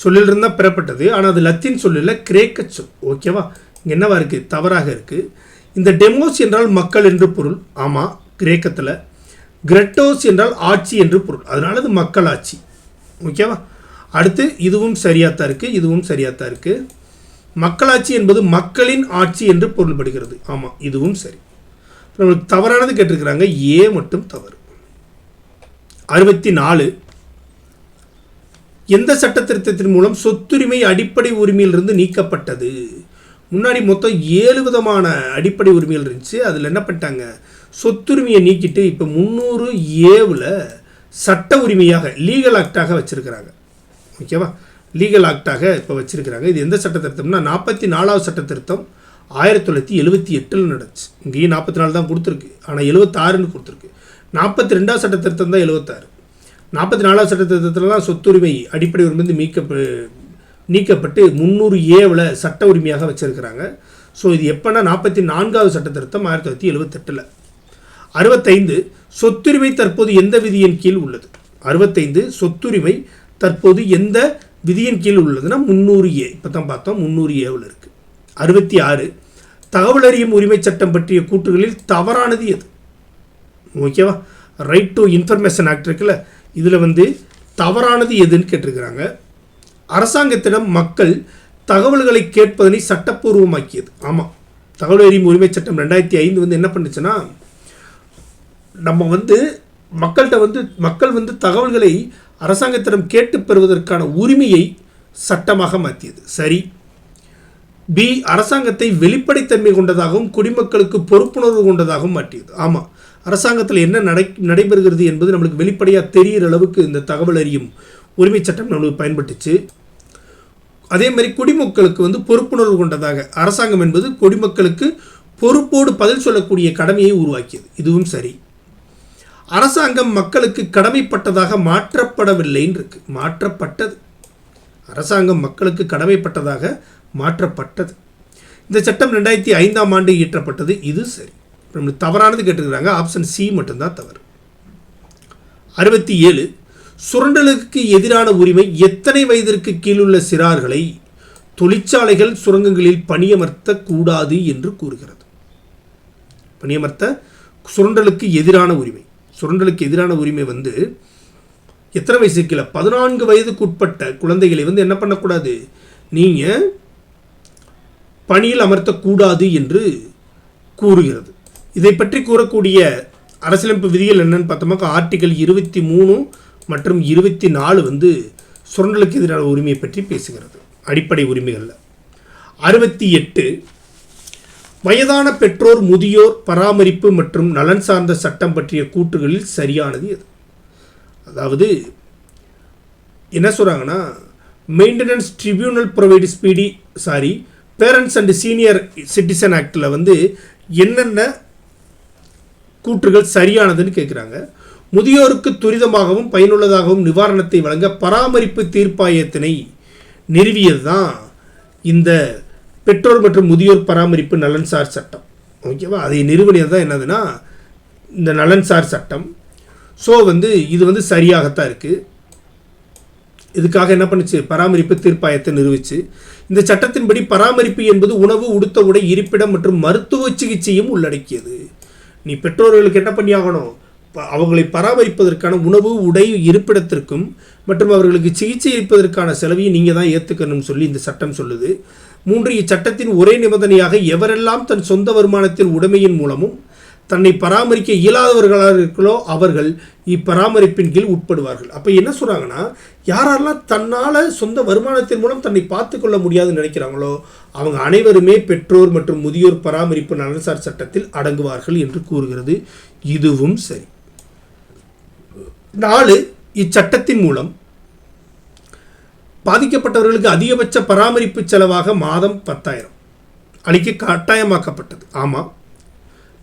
சொல்லிலிருந்து தான் பெறப்பட்டது. ஆனால் அது லத்தீன் சொல்லில் கிரேக்க சொல். ஓகேவா, இங்கே என்னவா இருக்குது, தவறாக இருக்குது. இந்த டெமோஸ் என்றால் மக்கள் என்று பொருள். ஆமாம், கிரேக்கத்தில். கிரெட்டோஸ் என்றால் ஆட்சி என்று பொருள். அதனால அது மக்களாட்சி. ஓகேவா, அடுத்து இதுவும் சரியாக தான் இருக்குது, இதுவும் சரியாக தான் இருக்குது. மக்களாட்சி என்பது மக்களின் ஆட்சி என்று பொருள்படுகிறது. ஆமாம், இதுவும் சரி. நம்மளுக்கு தவறானது கேட்டிருக்கிறாங்க, ஏ மட்டும் தவறு. 64, எந்த சட்ட திருத்தத்தின் மூலம் சொத்துரிமை அடிப்படை உரிமையிலிருந்து நீக்கப்பட்டது? முன்னாடி மொத்தம் 7 விதமான அடிப்படை உரிமைகள் இருந்துச்சு. அதில் என்ன பண்ணிட்டாங்க, சொத்துரிமையை நீக்கிட்டு இப்போ 300A சட்ட உரிமையாக லீகல் ஆக்டாக வச்சுருக்கிறாங்க. ஓகேவா, லீகல் ஆக்டாக இப்போ வச்சுருக்கிறாங்க. இது எந்த சட்ட திருத்தம்னா 44வது சட்ட திருத்தம் 1978 நடந்துச்சு. இங்கேயும் 44 தான் கொடுத்துருக்கு, ஆனால் 76ன்னு கொடுத்துருக்கு. 42வது சட்ட திருத்தம் தான் 76. 44வது சட்ட திருத்தத்தில் தான் சொத்துரிமை அடிப்படை உரிமை நீக்கப்பட்டு 300A சட்ட உரிமையாக வச்சுருக்கிறாங்க. ஸோ இது எப்போனா 44வது சட்ட திருத்தம் 1978. 65, சொத்துரிமை தற்போது எந்த விதியின் கீழ் உள்ளது? 65, சொத்துரிமை தற்போது எந்த விதியின் கீழ் உள்ளதுன்னா 300A. இப்போ தான் பார்த்தோம், 300A இருக்குது. 66, தகவல் அறியும் உரிமை சட்டம் பற்றிய கூற்றுகளில் தவறானது எது? ஓகேவா, ரைட் டு இன்ஃபர்மேஷன் ஆக்ட் இருக்குல்ல, இதில் வந்து தவறானது எதுன்னு கேட்டிருக்கிறாங்க. அரசாங்கத்திடம் மக்கள் தகவல்களை கேட்பதனை சட்டப்பூர்வமாக்கியது. ஆமாம், தகவல் அறியும் உரிமை சட்டம் 2005 வந்து என்ன பண்ணுச்சுன்னா, நம்ம வந்து மக்கள் வந்து தகவல்களை அரசாங்கத்திடம் கேட்டு பெறுவதற்கான உரிமையை சட்டமாக மாற்றியது. சரி. பி, அரசாங்கத்தை வெளிப்படைத்தன்மை கொண்டதாகவும் குடிமக்களுக்கு பொறுப்புணர்வு கொண்டதாகவும் மாற்றியது. ஆமாம், அரசாங்கத்தில் என்ன நடைபெறுகிறது என்பது நம்மளுக்கு வெளிப்படையாக தெரிகிற அளவுக்கு இந்த தகவல் அறியும் உரிமை சட்டம் நம்மளுக்கு பயன்பட்டுச்சு. அதே மாதிரி குடிமக்களுக்கு வந்து பொறுப்புணர்வு கொண்டதாக அரசாங்கம் என்பது குடிமக்களுக்கு பொறுப்போடு பதில் சொல்லக்கூடிய கடமையை உருவாக்கியது. இதுவும் சரி. அரசாங்கம் மக்களுக்கு கடமைப்பட்டதாக மாற்றப்படவில்லைன்னு இருக்கு. மாற்றப்பட்டது. அரசாங்கம் மக்களுக்கு கடமைப்பட்டதாக மாற்றப்பட்டது. இந்த சட்டம் 2005ஆம் ஆண்டு இயற்றப்பட்டது. இது சரி. நம்மளுக்கு தவறானது கேட்டுக்கிறாங்க, ஆப்ஷன் சி மட்டும்தான் தவறு. 67, சுரண்டலுக்கு எதிரான உரிமை எத்தனை வயதிற்கு கீழுள்ள சிறார்களை தொழிற்சாலைகள் சுரங்கங்களில் பணியமர்த்த கூடாது என்று கூறுகிறது? சுரண்டலுக்கு எதிரான உரிமை. சுரண்டலுக்கு எதிரான உரிமை வந்து எத்தனை வயசுக்கு கீழே? 14 வயதுக்கு உட்பட்ட குழந்தைகளை வந்து என்ன பண்ணக்கூடாது, நீங்கள் பணியில் அமர்த்தக்கூடாது என்று கூறுகிறது. இதை பற்றி கூறக்கூடிய அரசியலமைப்பு விதிகள் என்னன்னு பார்த்தோம்னா ஆர்டிகல் 23 மற்றும் 24 வந்து சுரண்டலுக்கு எதிரான உரிமையை பற்றி பேசுகிறது அடிப்படை உரிமைகளில். 68, வயதான பெற்றோர் முதியோர் பராமரிப்பு மற்றும் நலன் சார்ந்த சட்டம் பற்றிய கூற்றுகளில் சரியானது எது? அதாவது என்ன சொல்கிறாங்கன்னா, maintenance tribunal provide parents and senior citizen ஆக்டில் வந்து என்னென்ன கூற்றுகள் சரியானதுன்னு கேட்குறாங்க. முதியோருக்கு துரிதமாகவும் பயனுள்ளதாகவும் நிவாரணத்தை வழங்க பராமரிப்பு தீர்ப்பாயத்தினை நிறுவியது தான் இந்த பெற்றோர் மற்றும் முதியோர் பராமரிப்பு நலன்சார் சட்டம். ஓகேவா? அதை நிறுவனது தான் என்னதுன்னா இந்த நலன்சார் சட்டம். ஸோ இது சரியாகத்தான் இருக்குது. இதுக்காக என்ன பண்ணுச்சு? பராமரிப்பு தீர்ப்பாயத்தை நிறுவிச்சு. இந்த சட்டத்தின்படி பராமரிப்பு என்பது உணவு, உடுத்த உடை, இருப்பிடம் மற்றும் மருத்துவ சிகிச்சையும் உள்ளடக்கியது. நீ பெற்றோர்களுக்கு என்ன பண்ணி ஆகணும்? அவங்களை பராமரிப்பதற்கான உணவு, உடை, இருப்பிடத்திற்கும் மற்றும் அவர்களுக்கு சிகிச்சை அளிப்பதற்கான செலவையும் நீங்கள் தான் ஏற்றுக்கணும்னு சொல்லி இந்த சட்டம் சொல்லுது. 3. இச்சட்டத்தின் ஒரே நிபந்தனையாக எவரெல்லாம் தன் சொந்த வருமானத்தின் உடைமையின் மூலமும் தன்னை பராமரிக்க இயலாதவர்களாக இருக்கிறோ அவர்கள் இப்பராமரிப்பின் கீழ் உட்படுவார்கள். அப்போ என்ன சொல்கிறாங்கன்னா, யாரெல்லாம் தன்னால் சொந்த வருமானத்தின் மூலம் தன்னை பார்த்து கொள்ள முடியாதுன்னு நினைக்கிறாங்களோ அவங்க அனைவருமே பெற்றோர் மற்றும் முதியோர் பராமரிப்பு நலன்சார் சட்டத்தில் அடங்குவார்கள் என்று கூறுகிறது. இதுவும் சரி. 4. இச்சட்டத்தின் மூலம் பாதிக்கப்பட்டவர்களுக்கு அதிகபட்ச பராமரிப்பு செலவாக மாதம் 10,000 அளிக்க கட்டாயமாக்கப்பட்டது. ஆமாம்,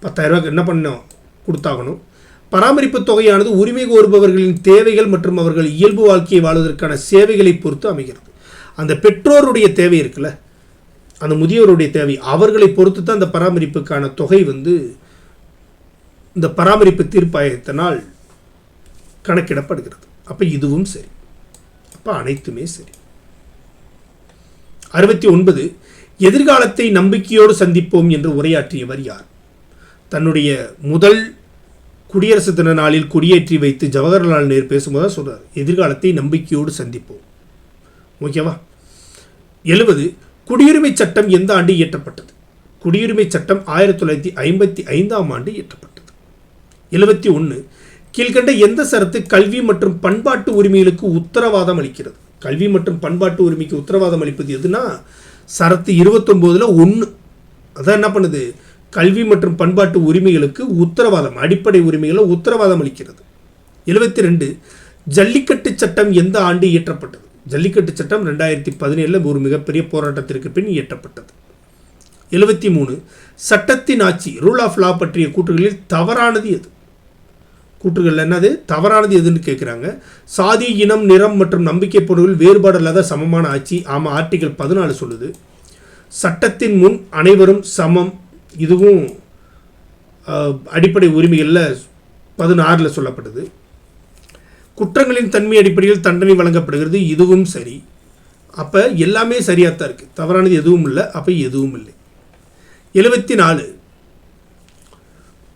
10,000 என்ன பண்ணோம்? கொடுத்தாகணும். பராமரிப்பு தொகையானது உரிமை கோருபவர்களின் தேவைகள் மற்றும் அவர்கள் இயல்பு வாழ்க்கையை வாழ்வதற்கான சேவைகளை பொறுத்து அமைகிறது. அந்த பெற்றோருடைய தேவை இருக்குல்ல, அந்த முதியோருடைய தேவை, அவர்களை பொறுத்து தான் அந்த பராமரிப்புக்கான தொகை இந்த பராமரிப்பு தீர்ப்பாயத்தினால் கணக்கிடப்படுகிறது. அப்போ இதுவும் சரி. அப்போ அனைத்துமே சரி. 69. எதிர்காலத்தை நம்பிக்கையோடு சந்திப்போம் என்று உரையாற்றியவர் யார்? தன்னுடைய முதல் குடியரசு தின நாளில் கொடியேற்றி வைத்து ஜவஹர்லால் நேரு பேசும்போது சொல்கிறார், எதிர்காலத்தை நம்பிக்கையோடு சந்திப்போம். ஓகேவா? 70. குடியுரிமை சட்டம் எந்த ஆண்டு இயற்றப்பட்டது? குடியுரிமை சட்டம் 1955ஆம் ஆண்டு இயற்றப்பட்டது. 71. கீழ்கண்ட எந்த சரத்து கல்வி மற்றும் பண்பாட்டு உரிமைகளுக்கு உத்தரவாதம் அளிக்கிறது? கல்வி மற்றும் பண்பாட்டு உரிமைக்கு உத்தரவாதம் அளிப்பது எதுனா சரத்து 29ல் 1. அதான் என்ன பண்ணுது? கல்வி மற்றும் பண்பாட்டு உரிமைகளுக்கு உத்தரவாதம், அடிப்படை உரிமைகளை உத்தரவாதம் அளிக்கிறது. 72. ஜல்லிக்கட்டு சட்டம் எந்த ஆண்டு இயற்றப்பட்டது? ஜல்லிக்கட்டு சட்டம் 2017 ஒரு மிகப்பெரிய போராட்டத்திற்கு பின் இயற்றப்பட்டது. 73. சட்டத்தின் ஆட்சி, ரூல் ஆஃப் லா பற்றிய கூற்றுகளில் தவறானது எது? கூற்றுகள் என்னது? தவறானது எதுன்னு கேட்குறாங்க. சாதி, இனம், நிறம் மற்றும் நம்பிக்கை பொருள்கள் வேறுபாடு இல்லாத சமமான ஆட்சி. ஆமாம், ஆர்டிகல் 14 சொல்லுது. சட்டத்தின் முன் அனைவரும் சமம், இதுவும் அடிப்படை உரிமைகளில் 16 சொல்லப்படுது. குற்றங்களின் தன்மை அடிப்படையில் தண்டனை வழங்கப்படுகிறது, இதுவும் சரி. அப்போ எல்லாமே சரியாகத்தான் இருக்குது, தவறானது எதுவும் இல்லை. அப்போ எதுவும் இல்லை. 74.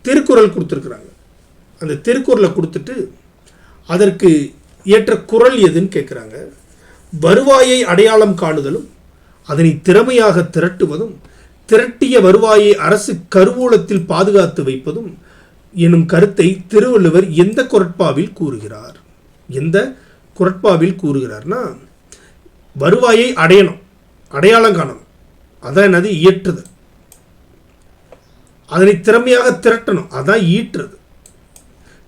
திருக்குறள் கொடுத்துருக்குறாங்க. அந்த திருக்குறளை கொடுத்துட்டு அதற்கு ஏற்ற குறள் எதுன்னு கேட்குறாங்க. வருவாயை அடையாளம் காணுதலும் அதனை திறமையாக திரட்டுவதும் திரட்டிய வருவாயை அரசு கருவூலத்தில் பாதுகாத்து வைப்பதும் எனும் கருத்தை திருவள்ளுவர் எந்த குறட்பாவில் கூறுகிறார்? எந்த குறட்பாவில் கூறுகிறார்னா, வருவாயை அடையணும், அடையாளம் காணணும், அதான் என்னது? இயற்றுதல். அதனை திறமையாக திரட்டணும், அதான் ஈற்றுறது.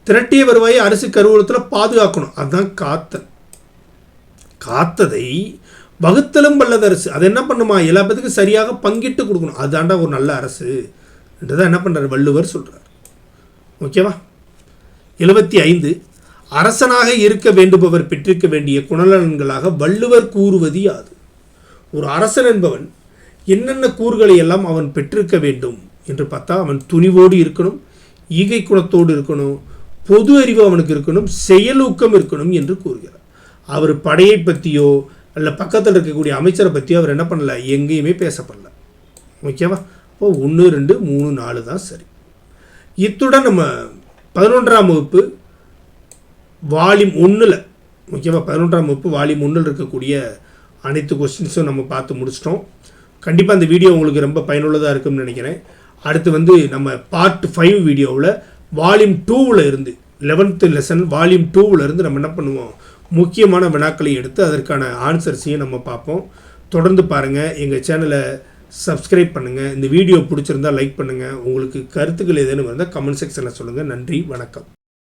திரட்டிய வருவாயை அரசு கருவூலத்தில் பாதுகாக்கணும், அதுதான் காத்தல். காத்ததை வகுத்தலும் வல்லது அரசு. அது என்ன பண்ணுமா? எல்லா பேத்துக்கும் சரியாக பங்கிட்டு கொடுக்கணும், அதுதாண்டா ஒரு நல்ல அரசு என்றுதான் என்ன பண்ணுறார்? வள்ளுவர் சொல்கிறார். ஓகேவா? 75. அரசனாக இருக்க வேண்டுபவர் பெற்றிருக்க வேண்டிய குணநலன்களாக வள்ளுவர் கூறுவது யாது? ஒரு அரசன் என்பவன் என்னென்ன கூறுகளை எல்லாம் அவன் பெற்றிருக்க வேண்டும் என்று பார்த்தா, அவன் துணிவோடு இருக்கணும், ஈகை குணத்தோடு இருக்கணும், பொது அறிவு அவனுக்கு இருக்கணும், செயலூக்கம் இருக்கணும் என்று கூறுகிறார். அவர் படையை பற்றியோ அல்ல பக்கத்தில் இருக்கக்கூடிய அமைச்சரை பற்றியோ அவர் என்ன பண்ணல, எங்கேயுமே பேசப்படல. ஓகேவா? இப்போ 1, 2, 3, 4 தான் சரி. இத்துடன் நம்ம 11ஆம் வகுப்பு வால்யூம் 1ல், ஓகேவா, 11ஆம் வகுப்பு வால்யூம் 1ல் இருக்கக்கூடிய அனைத்து கொஸ்டின்ஸும் நம்ம பார்த்து முடிச்சிட்டோம். கண்டிப்பாக அந்த வீடியோ உங்களுக்கு ரொம்ப பயனுள்ளதாக இருக்கும்னு நினைக்கிறேன். அடுத்து நம்ம பார்ட் 5 வீடியோவில் வால்யூம் 2ல் இருந்து 11th லெசன் வால்யூம் 2ல் இருந்து நம்ம என்ன பண்ணுவோம், முக்கியமான வினாக்களை எடுத்து அதற்கான ஆன்சர்ஸையும் நம்ம பார்ப்போம். தொடர்ந்து பாருங்கள், எங்கள் சேனலை சப்ஸ்கிரைப் பண்ணுங்கள். இந்த வீடியோ பிடிச்சிருந்தால் லைக் பண்ணுங்கள். உங்களுக்கு கருத்துக்கள் ஏதேனும் இருந்தால் கமெண்ட் செக்ஷனில் சொல்லுங்கள். நன்றி, வணக்கம்.